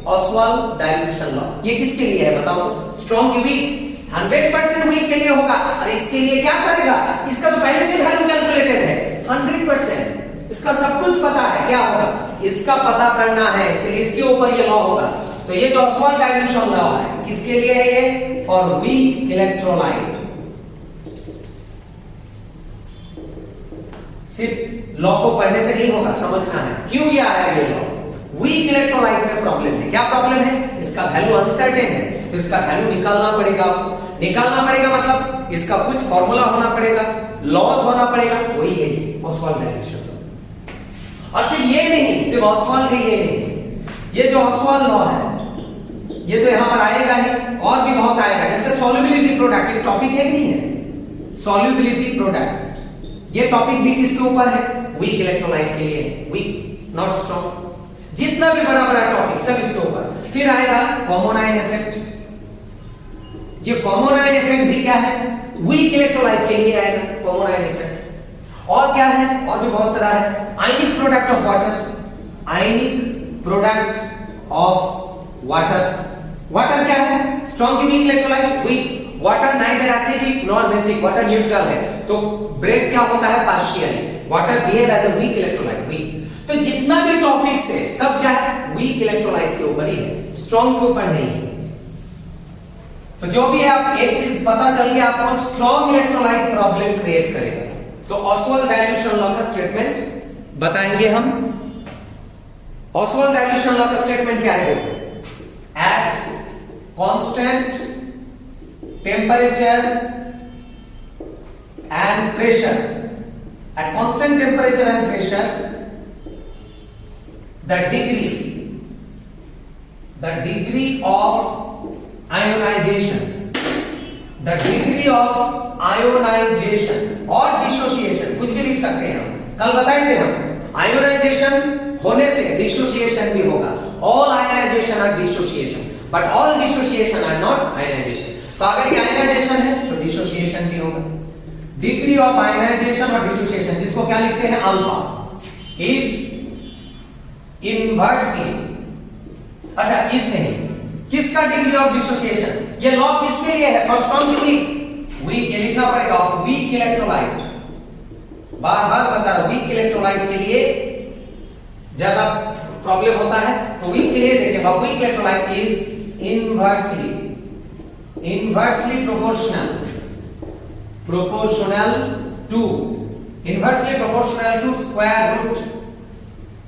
ऑसवाल्ड डाइल्यूशन लॉ। ये किसके लिए है बताओ तो, स्ट्रॉन्ग की वीक, 100% वीक के लिए होगा। अरे इसके लिए क्या करेगा, इसका तो पहले से वैल्यू कैलकुलेटेड है 100%, इसका सब कुछ पता है, क्या होगा इसका पता करना है, इसलिए इसके ऊपर ये लॉ होगा। तो ये जो ऑसवाल्ड डाइल्यूशन लॉ है किसके लिए है ये, फॉर वीक इलेक्ट्रोलाइट। सिर्फ लॉ को पढ़ने से नहीं होगा, समझना है क्यों ये आया ये लॉ। वीक इलेक्ट्रोलाइट में प्रॉब्लम है, क्या प्रॉब्लम है, इसका वैल्यू अनसर्टेन है, तो इसका वैल्यू निकालना पड़ेगा आपको। निकालना पड़ेगा मतलब इसका कुछ फॉर्मूला होना पड़ेगा, लॉज होना पड़ेगा, वही है ये ऑसवाल्ड डाइल्यूशन लॉ। और सिर्फ ये नहीं, सिर्फ ऑसवाल्ड का ये नहीं, ये जो ऑसवाल्ड लॉ है ये तो यहां पर आएगा ही, और भी बहुत आएगा। जैसे सॉल्युबिलिटी प्रोडक्ट एक टॉपिक है कि नहीं है, सॉल्युबिलिटी प्रोडक्ट ये टॉपिक भी किसके ऊपर है, वीक इलेक्ट्रोलाइट के लिए, वीक नॉट स्ट्रॉन्ग। जितना भी बड़ा बड़ा टॉपिक सब इसके ऊपर। फिर आएगा कॉमन आयन इफेक्ट, ये कॉमन आयन इफेक्ट भी क्या है, वीक इलेक्ट्रोलाइट के लिए आएगा कॉमन आयन इफेक्ट। और क्या है, और भी बहुत सारा है, ionic product of water, ionic product of water. Water क्या है, स्ट्रॉन्ग की weak electrolyte, weak. Water neither acidic nor basic, water neutral है, तो ब्रेक क्या होता है, partially. Water behave as a weak electrolyte, weak. तो जितना भी टॉपिक्स है सब क्या है, वीक इलेक्ट्रोलाइट के ऊपर ही है, स्ट्रॉन्ग के ऊपर नहीं है। तो जो भी है, आप एक चीज पता चल गया आपको, स्ट्रॉन्ग इलेक्ट्रोलाइट प्रॉब्लम क्रिएट करेगा। तो ऑसवाल्ड डाइल्यूशन लॉ का स्टेटमेंट बताएंगे हम। ऑसवाल्ड डाइल्यूशन लॉ का स्टेटमेंट क्या है, देखो, at constant temperature and pressure, at constant temperature and pressure, the degree of ionization, the degree of ionization और dissociation, कुछ भी लिख सकते हैं हम, कल बताए थे हम, ionization होने से dissociation भी होगा। all ionization are dissociation, but all dissociation are not ionization। तो अगर ये ionization है तो dissociation भी होगा। डिग्री ऑफ आयनाइजेशन और डिसोसिएशन, जिसको क्या लिखते हैं, अल्फा, इज इनवर्सली, अच्छा इज नहीं, किसका डिग्री ऑफ डिसोसिएशन, ये लॉ किसके लिए है, फॉर स्ट्रॉन्ग वीक, वीक ये लिखना पड़ेगा, ऑफ वीक इलेक्ट्रोलाइट। बार बार बता रहा हूं, वीक इलेक्ट्रोलाइट के लिए ज्यादा प्रॉब्लम होता है, तो वीक के लिए देखिए, weak electrolyte is inversely proportional to inversely proportional to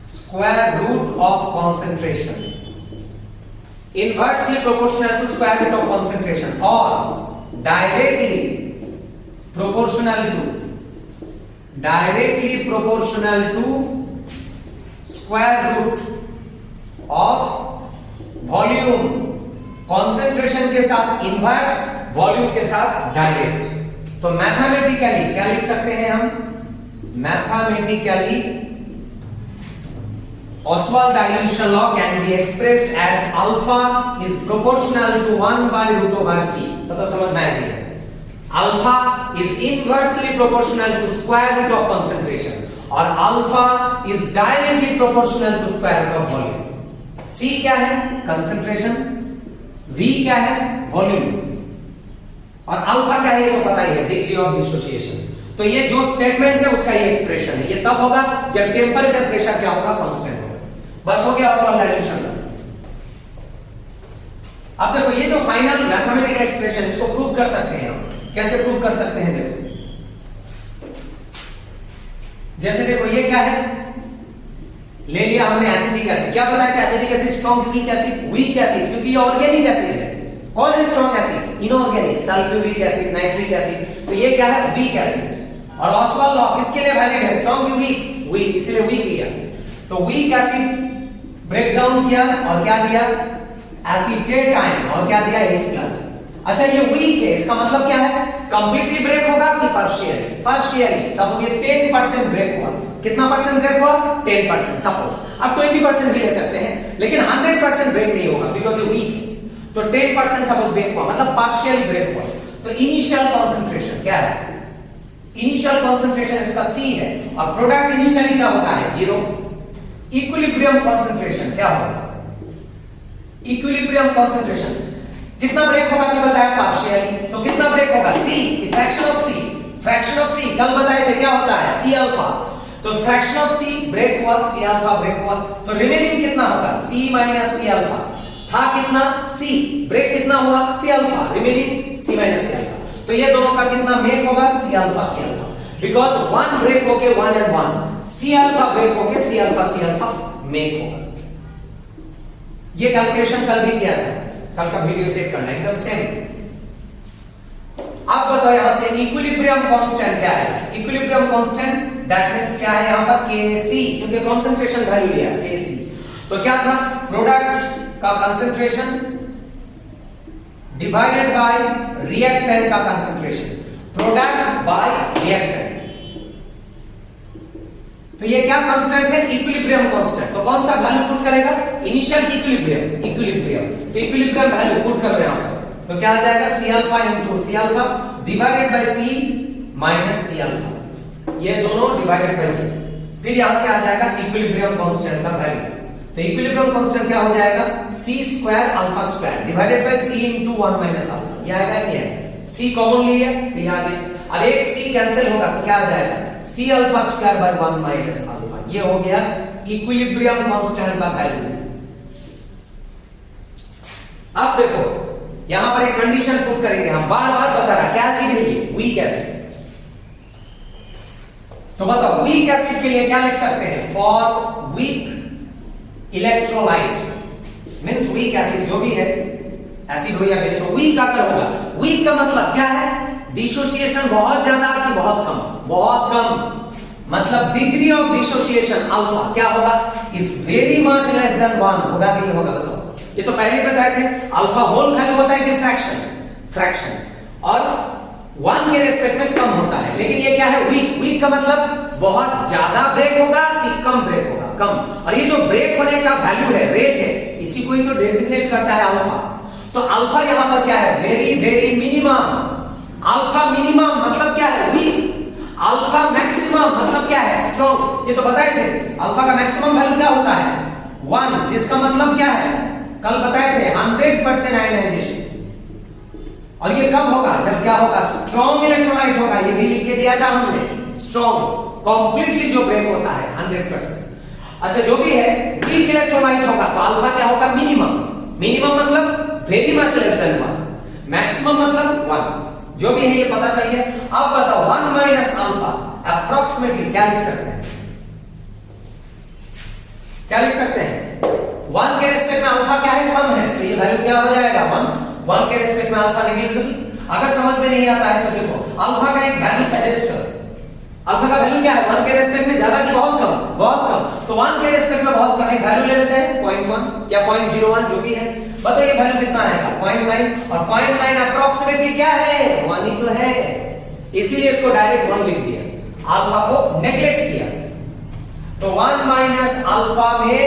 square root of concentration, inversely proportional to square root of concentration, or directly proportional to square root of volume, concentration के साथ inverse, volume के साथ direct. तो mathematically क्या लिख सकते हैं हम, mathematically Ostwald dilution law can be expressed as alpha is proportional to 1 by root over C. तो समझ में आ गया, alpha is inversely proportional to square root of concentration और alpha is directly proportional to square root of volume. C क्या है, concentration, we क्या है, वॉल्यूम, और अल्फा क्या है तो पता ही है, डिग्री ऑफ डिसोसिएशन। तो ये जो स्टेटमेंट है उसका ये एक्सप्रेशन है, ये तब होगा जब टेम्परेचर प्रेशर क्या होगा, कांस्टेंट होगा। बस हो गया ऑसवाल्ड डाइल्यूशन लॉ। अब देखो ये जो फाइनल मैथमेटिकल एक्सप्रेशन, इसको प्रूव कर सकते हैं हम। कैसे प्रूव कर सकते हैं? देखो जैसे देखो ये क्या है, ले लिया हमने एसिटिक एसिड। क्या बताया था? Acetic acid strong, weak acid, weak acid क्योंकि ये ऑर्गेनिक एसिड है। कौन है strong acid? Inorganic, sulphuric acid, nitric acid. तो ये क्या है? Weak acid. और ऑस्वाल्ड लॉ किसके लिए वैलिड है? स्ट्रॉन्ग की वीक? वीक, इसलिए वीक लिया। तो वीक एसिड ब्रेक डाउन किया और क्या दिया? एसीटेट आयन, और क्या दिया? H+। अच्छा ये वीक है, इसका मतलब क्या है? कंप्लीटली ब्रेक होगा कि पार्शियली? पार्शियली। सपोज ये 10% ब्रेक हुआ। कितना परसेंट ब्रेक हुआ? 10%। सपोज अब 20% भी ले सकते हैं, लेकिन 100% ब्रेक नहीं होगा बिकॉज ये वीक है। तो 10% सपोज ब्रेक हुआ, मतलब पार्शियली ब्रेक हुआ। तो इनिशियल कॉन्सेंट्रेशन क्या है? इनिशियल कॉन्सेंट्रेशन इसका C है, और प्रोडक्ट इनिशियली क्या होता है? 0। इक्विलिब्रियम कॉन्सेंट्रेशन क्या होगा? इक्विलिब्रियम कॉन्सेंट्रेशन कितना ब्रेक होगा? क्या बताया? पार्शियली। तो कितना ब्रेक होगा? C, fraction of C। Fraction of C कल बताए थे क्या होता है? C alpha. तो फ्रैक्शन ऑफ C ब्रेक हुआ, C अल्फा ब्रेक हुआ, तो रिमेनिंग कितना होगा? C minus C alpha. था कितना? C ब्रेक कितना हुआ? C alpha, remaining C minus C alpha. तो ये दोनों का कितना मेक होगा? C alpha C alpha, because 1 break होके 1 and 1, C अल्फा ब्रेक होके C अल्फा मेक होगा। ये कैलकुलेशन कल भी किया था, कल का वीडियो चेक करना, एकदम सेम। अब बताओ यहां से इक्विलिब्रियम कांस्टेंट क्या है? इक्विलिब्रियम कांस्टेंट दैट मींस क्या है यहां पर? Kc, क्योंकि कंसंट्रेशन वैल्यू लिया Kc। तो क्या था? प्रोडक्ट का कंसंट्रेशन डिवाइडेड बाय रिएक्टेंट का कंसंट्रेशन, प्रोडक्ट बाय रिएक्टेंट। तो ये क्या कांस्टेंट है? Equilibrium constant. तो कौन सा वैल्यू पुट करेगा? Initial equilibrium, equilibrium. तो इक्विलिब्रियम वैल्यू पुट कर रहे हैं यहां पर, तो क्या आ जाएगा? C alpha into C alpha divided by C minus C alpha, ये दोनों डिवाइडेड बाय C। फिर यहां से आ जाएगा इक्विलिब्रियम कांस्टेंट का वैल्यू। तो इक्विलिब्रियम कांस्टेंट क्या हो जाएगा? C square alpha square divided by C into 1 minus alpha. ये आएगा क्या है? C कॉमन लिया तो ये आ गया। अब एक C कैंसिल होगा तो क्या आ जाएगा? C alpha square by 1 minus alpha. ये हो गया इक्विलिब्रियम कांस्टेंट का वैल्यू। अब देखो यहां पर एक कंडीशन पुट करेंगे हम, बार बार बता रहा क्या एसिड है ये? Weak acid. तो बताओ वीक एसिड के लिए क्या लिख सकते हैं? For weak electrolyte means weak acid जो भी है, एसिड हो या बेस हो, वीक अगर होगा, वीक का मतलब क्या है? डिसोसिएशन बहुत ज्यादा कि बहुत कम? बहुत कम, मतलब डिग्री ऑफ डिसोसिएशन अल्फा क्या होगा? Is very much less than 1 होगा कि नहीं होगा? बताओ। ये तो पहले ही बताए थे, अल्फा होल वैल्यू होता है कि फ्रैक्शन? फ्रैक्शन, और 1 के रेस्पेक्ट में कम होता है। लेकिन ये क्या है? वीक। वीक का मतलब बहुत ज्यादा ब्रेक होगा कि कम ब्रेक होगा? कम। और ये जो ब्रेक होने का वैल्यू है, रेट है, इसी को ही तो डेजिग्नेट करता है अल्फा। तो अल्फा यहां पर क्या है? Very very minimum. Alpha minimum मतलब क्या है? वीक। अल्फा मैक्सिमम मतलब क्या है? स्ट्रॉन्ग। ये तो बताए थे अल्फा का मैक्सिमम वैल्यू क्या होता है? 1, जिसका मतलब क्या है? कल बताए थे 100% आयनाइजेशन। और ये कब होगा? जब क्या होगा? स्ट्रॉन्ग इलेक्ट्रोलाइट होगा। ये भी लिख के दिया था हमने, स्ट्रॉन्ग कंप्लीटली जो ब्रेक होता है 100%। अच्छा जो भी है वीक इलेक्ट्रोलाइट होगा तो अल्फा क्या होगा? मिनिमम। मिनिमम मतलब very much less than 1, maximum मतलब 1। जो भी है ये पता चाहिए। अब बताओ 1 माइनस अल्फा अप्रोक्सीमेटली क्या लिख सकते हैं? क्या लिख सकते हैं? 1 के रेस्पेक्ट में अल्फा क्या है? कम है, तो ये वैल्यू क्या हो जाएगा? 1 के रेस्पेक्ट में अल्फा नेग्लिजिबल। अगर समझ में नहीं आता है तो देखो अल्फा का एक वैल्यू सजेस्ट करो। अल्फा का वैल्यू क्या है? 1 के रेस्पेक्ट में ज्यादा कि बहुत कम? बहुत कम। तो 1 के रेस्पेक्ट में बहुत कम, एक वैल्यू ले लेते हैं 0.1 या 0.01 जो भी है। बताओ ये वैल्यू कितना आएगा? 0.9, और 0.9 अप्रोक्सीमेटली क्या है? 1 ही तो है, इसीलिए इसको डायरेक्ट 1 लिख दिया, अल्फा को नेग्लेक्ट किया। तो 1 माइनस अल्फा में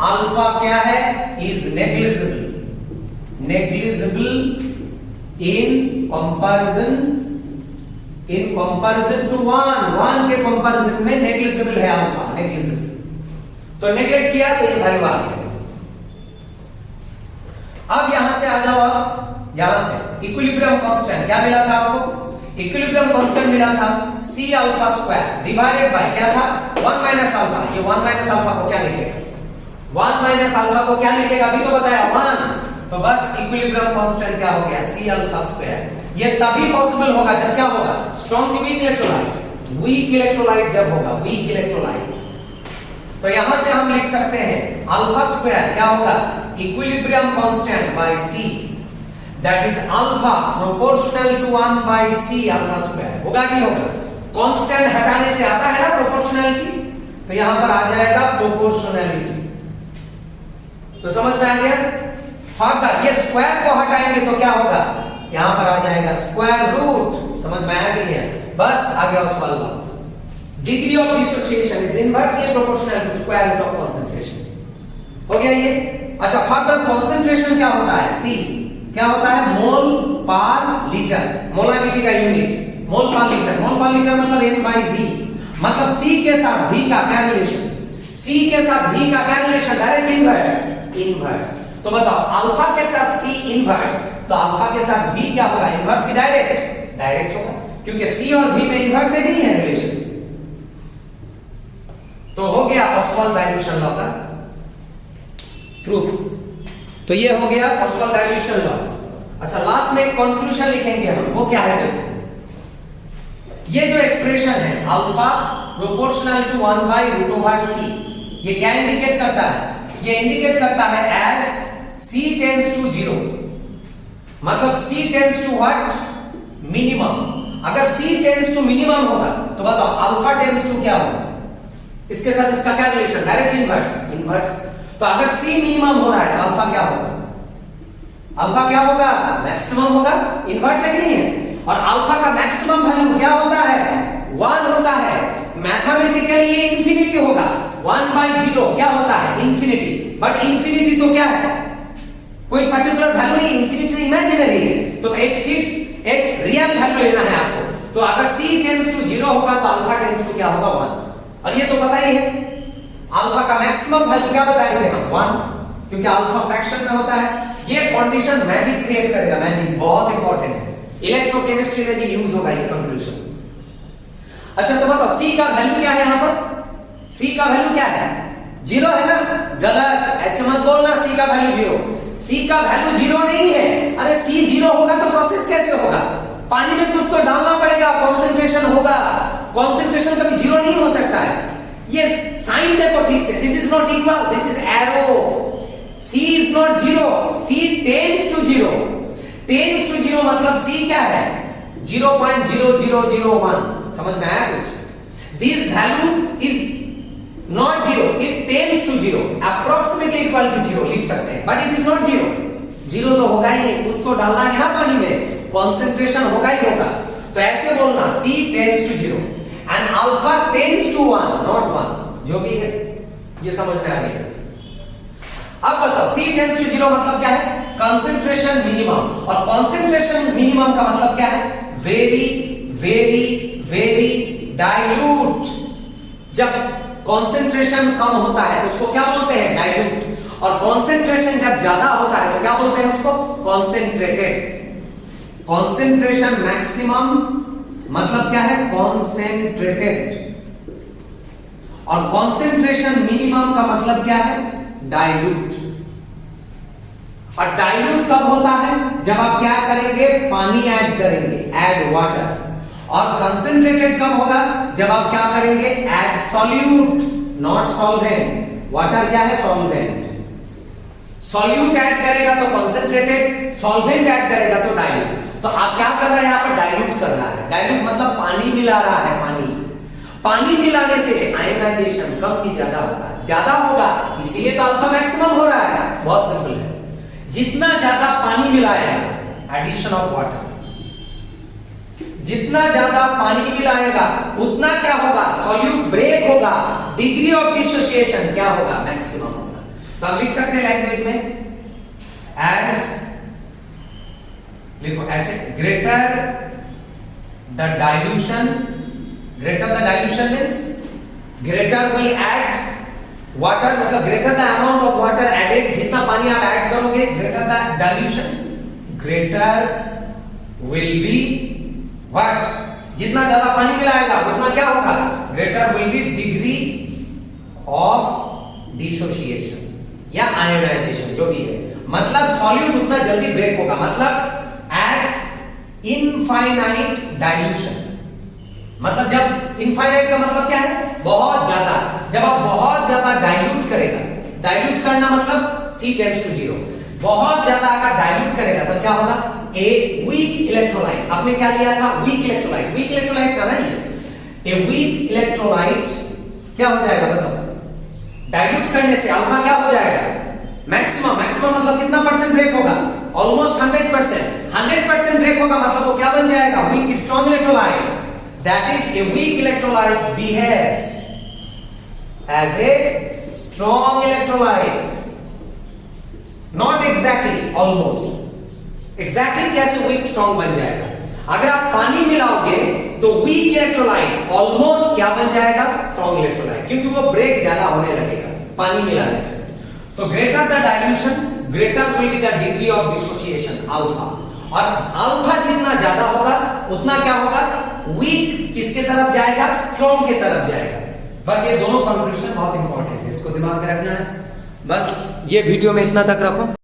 अल्फा क्या है? Is negligible. Negligible in comparison to 1 के कंपैरिजन में नेग्लिजिबल है अल्फा, नेग्लिजिबल। तो नेग्लेक्ट किया तो ये वैल्यू आ गया। अब यहां से आ जाओ, आप यहां से इक्विलिब्रियम कांस्टेंट क्या मिला था आपको? इक्विलिब्रियम कांस्टेंट मिला था C alpha square divided by क्या था? 1 माइनस अल्फा। ये 1 माइनस अल्फा को क्या लिखेगा? 1 माइनस अल्फा को क्या लिखेगा? अभी तो बताया 1 तो बस इक्विलिब्रियम कांस्टेंट क्या हो गया, C अल्फा स्क्वायर। ये तभी पॉसिबल होगा जब क्या होगा, strong week electrolyte, weak electrolyte जब होगा, वीक इलेक्ट्रोलाइट। तो यहां से हम लिख सकते हैं अल्फा स्क्वायर क्या होगा, equilibrium constant by C, that is alpha proportional to 1 by C alpha square. होगा नहीं होगा, कांस्टेंट हटाने से आता है ना प्रोपोर्शनैलिटी, तो यहां पर आ जाएगा प्रोपोर्शनैलिटी। तो समझ में आ गया। फर्दर ये स्क्वायर को हटाएंगे तो क्या होगा, यहां पर आ जाएगा स्क्वायर रूट। समझ में आ गई है, बस आ गया उस वाला। Degree of dissociation is inversely proportional to square root of concentration. हो गया ये। अच्छा, फर्दर कंसंट्रेशन क्या होता है, C क्या होता है, मोल पर लीटर, मोलारिटी का यूनिट मोल पर लीटर। मोल पर लीटर मतलब N/V, मतलब C के साथ V का क्या रिलेशन, C के साथ V का क्या रिलेशन, डायरेक्ट इनवर्स, इनवर्स। तो बताओ अल्फा के साथ C इनवर्स, तो अल्फा के साथ V क्या होगा, इनवर्स की डायरेक्ट, डायरेक्ट होगा, क्योंकि C और V में इनवर्स ही नहीं है रिलेशन। तो हो गया ऑसवाल्ड डाइल्यूशन लॉ का प्रूफ। तो ये हो गया ऑसवाल्ड डाइल्यूशन लॉ। अच्छा, लास्ट में एक कंक्लूजन लिखेंगे हम, वो क्या है, देखो ये जो एक्सप्रेशन है alpha proportional to 1 by root over C, ये क्या इंडिकेट करता है, ये इंडिकेट करता है एज C टेंड्स टू 0, मतलब C tends to what, minimum. अगर C टेंड्स टू मिनिमम होगा तो बताओ अल्फा टेंड्स टू क्या होगा, इसके साथ इसका क्या रिलेशन, डायरेक्ट इनवर्स, इनवर्स। तो अगर C मिनिमम हो रहा है तो अल्फा क्या होगा, अल्फा क्या होगा, मैक्सिमम होगा, इनवर्स है कि नहीं है। और अल्फा का मैक्सिमम वैल्यू क्या होता है, 1 होता है। मैथमेटिकली ये इंफिनिटी होगा, 1/0 क्या होता है, इंफिनिटी। बट इंफिनिटी तो क्या है, कोई पर्टिकुलर वैल्यू नहीं, इंफिनिटी इमेजिनरी है। तो एक फिक्स, एक रियल वैल्यू लेना है आपको। तो अगर C टेंड्स टू 0 होगा तो अल्फा टेंड्स टू क्या होगा, 1। और ये तो पता ही है, अल्फा का मैक्सिमम वैल्यू क्या बताए थे हम, 1, क्योंकि अल्फा फ्रैक्शन में होता है। ये कंडीशन मैजिक क्रिएट करेगा, मैजिक बहुत इंपॉर्टेंट है, इलेक्ट्रोकेमिस्ट्री में भी यूज होगा ये कंक्लूजन। अच्छा, तो बताओ C का वैल्यू क्या है, यहां पर C का वैल्यू क्या है, 0 है ना, गलत, ऐसे मत बोलना C का वैल्यू 0। C का वैल्यू 0 नहीं है। अरे C 0 होगा तो प्रोसेस कैसे होगा, पानी में कुछ तो डालना पड़ेगा, कॉन्सेंट्रेशन होगा, कॉन्सेंट्रेशन कभी 0 नहीं हो सकता है। ये साइन देखो ठीक से, this is not equal, this is arrow. C is not 0, C tends to 0, tends to 0 मतलब C क्या है, 0.0001। समझ में आया कुछ, this value is not 0, it tends to 0, approximately equal to 0 लिख सकते हैं, बट इट इज नॉट 0। 0 तो होगा ही नहीं, कुछ तो डालना है ना पानी में, कॉन्सेंट्रेशन होगा ही होगा। तो ऐसे बोलना C tends to 0 and alpha tends to 1, not 1, जो भी है। ये समझ में आ गया। अब बताओ C टेंड्स टू 0 मतलब क्या है, कंसंट्रेशन मिनिमम। और कंसंट्रेशन मिनिमम का मतलब क्या है, वेरी वेरी वेरी डाइल्यूट। जब कंसंट्रेशन कम होता है तो उसको क्या बोलते हैं, डाइल्यूट। और कंसंट्रेशन जब ज्यादा होता है तो क्या बोलते हैं उसको, कॉन्सेंट्रेटेड। कंसंट्रेशन मैक्सिमम मतलब क्या है, कॉन्सेंट्रेटेड। और कंसंट्रेशन मिनिमम का मतलब क्या है, डाइल्यूट। और डाइल्यूट कब होता है, जब आप क्या करेंगे, पानी ऐड करेंगे, ऐड वाटर। और कंसंट्रेटेड कब होगा, जब आप क्या करेंगे, add solute, not solvent. Water क्या है, सॉल्वेंट। सॉल्यूट ऐड करेगा तो कंसंट्रेटेड, सॉल्वेंट ऐड करेगा तो डाइल्यूट। तो आप क्या कर रहे हैं, यहाँ पर डाइल्यूट कर रहा है। डाइल्यूट मतलब पानी मिला रहा है, पानी मिलाने से आयोनाइजेशन कम की ज्यादा होगा, ज्यादा होगा, इसीलिए तो अल्फा मैक्सिमम हो रहा है। बहुत सिंपल है, जितना ज्यादा पानी मिलाएगा, एडिशन ऑफ वाटर, जितना ज्यादा पानी मिलाएगा उतना क्या होगा, सॉल्यूट ब्रेक होगा, डिग्री ऑफ डिसोसिएशन क्या होगा, मैक्सिमम होगा। तो आप लिख सकते हैं लैंग्वेज में एज, लिखो ऐसे, greater the dilution, greater the dilution means greater will add water, मतलब greater the amount of water added, जितना पानी आप ऐड करोगे greater the dilution, greater will be what, जितना ज्यादा पानी मिलाएगा उतना क्या होगा, greater will be degree of dissociation या आयोनाइजेशन, जो भी है। मतलब सॉल्यूट उतना जल्दी ब्रेक होगा, मतलब एट इनफाइनाइट डाइल्यूशन। मतलब जब इनफाइनाइट का मतलब क्या है, बहुत ज्यादा। जब आप बहुत ज्यादा डाइल्यूट करेगा, डाइल्यूट करना मतलब C टेंड्स टू 0, बहुत ज्यादा अगर डाइल्यूट करेगा तब क्या होगा, ए वीक इलेक्ट्रोलाइट। आपने क्या लिया था, वीक इलेक्ट्रोलाइट। वीक इलेक्ट्रोलाइट का ना ये, ए वीक इलेक्ट्रोलाइट क्या हो जाएगा, मतलब डाइल्यूट करने से अल्फा क्या हो जाएगा, मैक्सिमम। मैक्सिमम मतलब कितना परसेंट ब्रेक होगा, ऑलमोस्ट 100%। 100% ब्रेक होगा मतलब वो क्या बन जाएगा, weak strong electrolyte. That is a weak electrolyte behaves as a strong electrolyte, not exactly, almost. Exactly कैसे वीक स्ट्रॉन्ग बन जाएगा, अगर आप पानी मिलाओगे तो वीक इलेक्ट्रोलाइट ऑलमोस्ट क्या बन जाएगा, स्ट्रॉन्ग इलेक्ट्रोलाइट, क्योंकि वो ब्रेक ज्यादा होने लगेगा पानी मिलाने से। तो greater the dilution greater will be the degree of dissociation alpha, और अल्फा जितना ज्यादा होगा उतना क्या होगा, वीक किसके तरफ जाएगा, स्ट्रॉन्ग के तरफ जाएगा। बस ये दोनों कंक्लूजन बहुत इंपॉर्टेंट है, इसको दिमाग में रखना है। बस ये वीडियो में इतना तक रखो।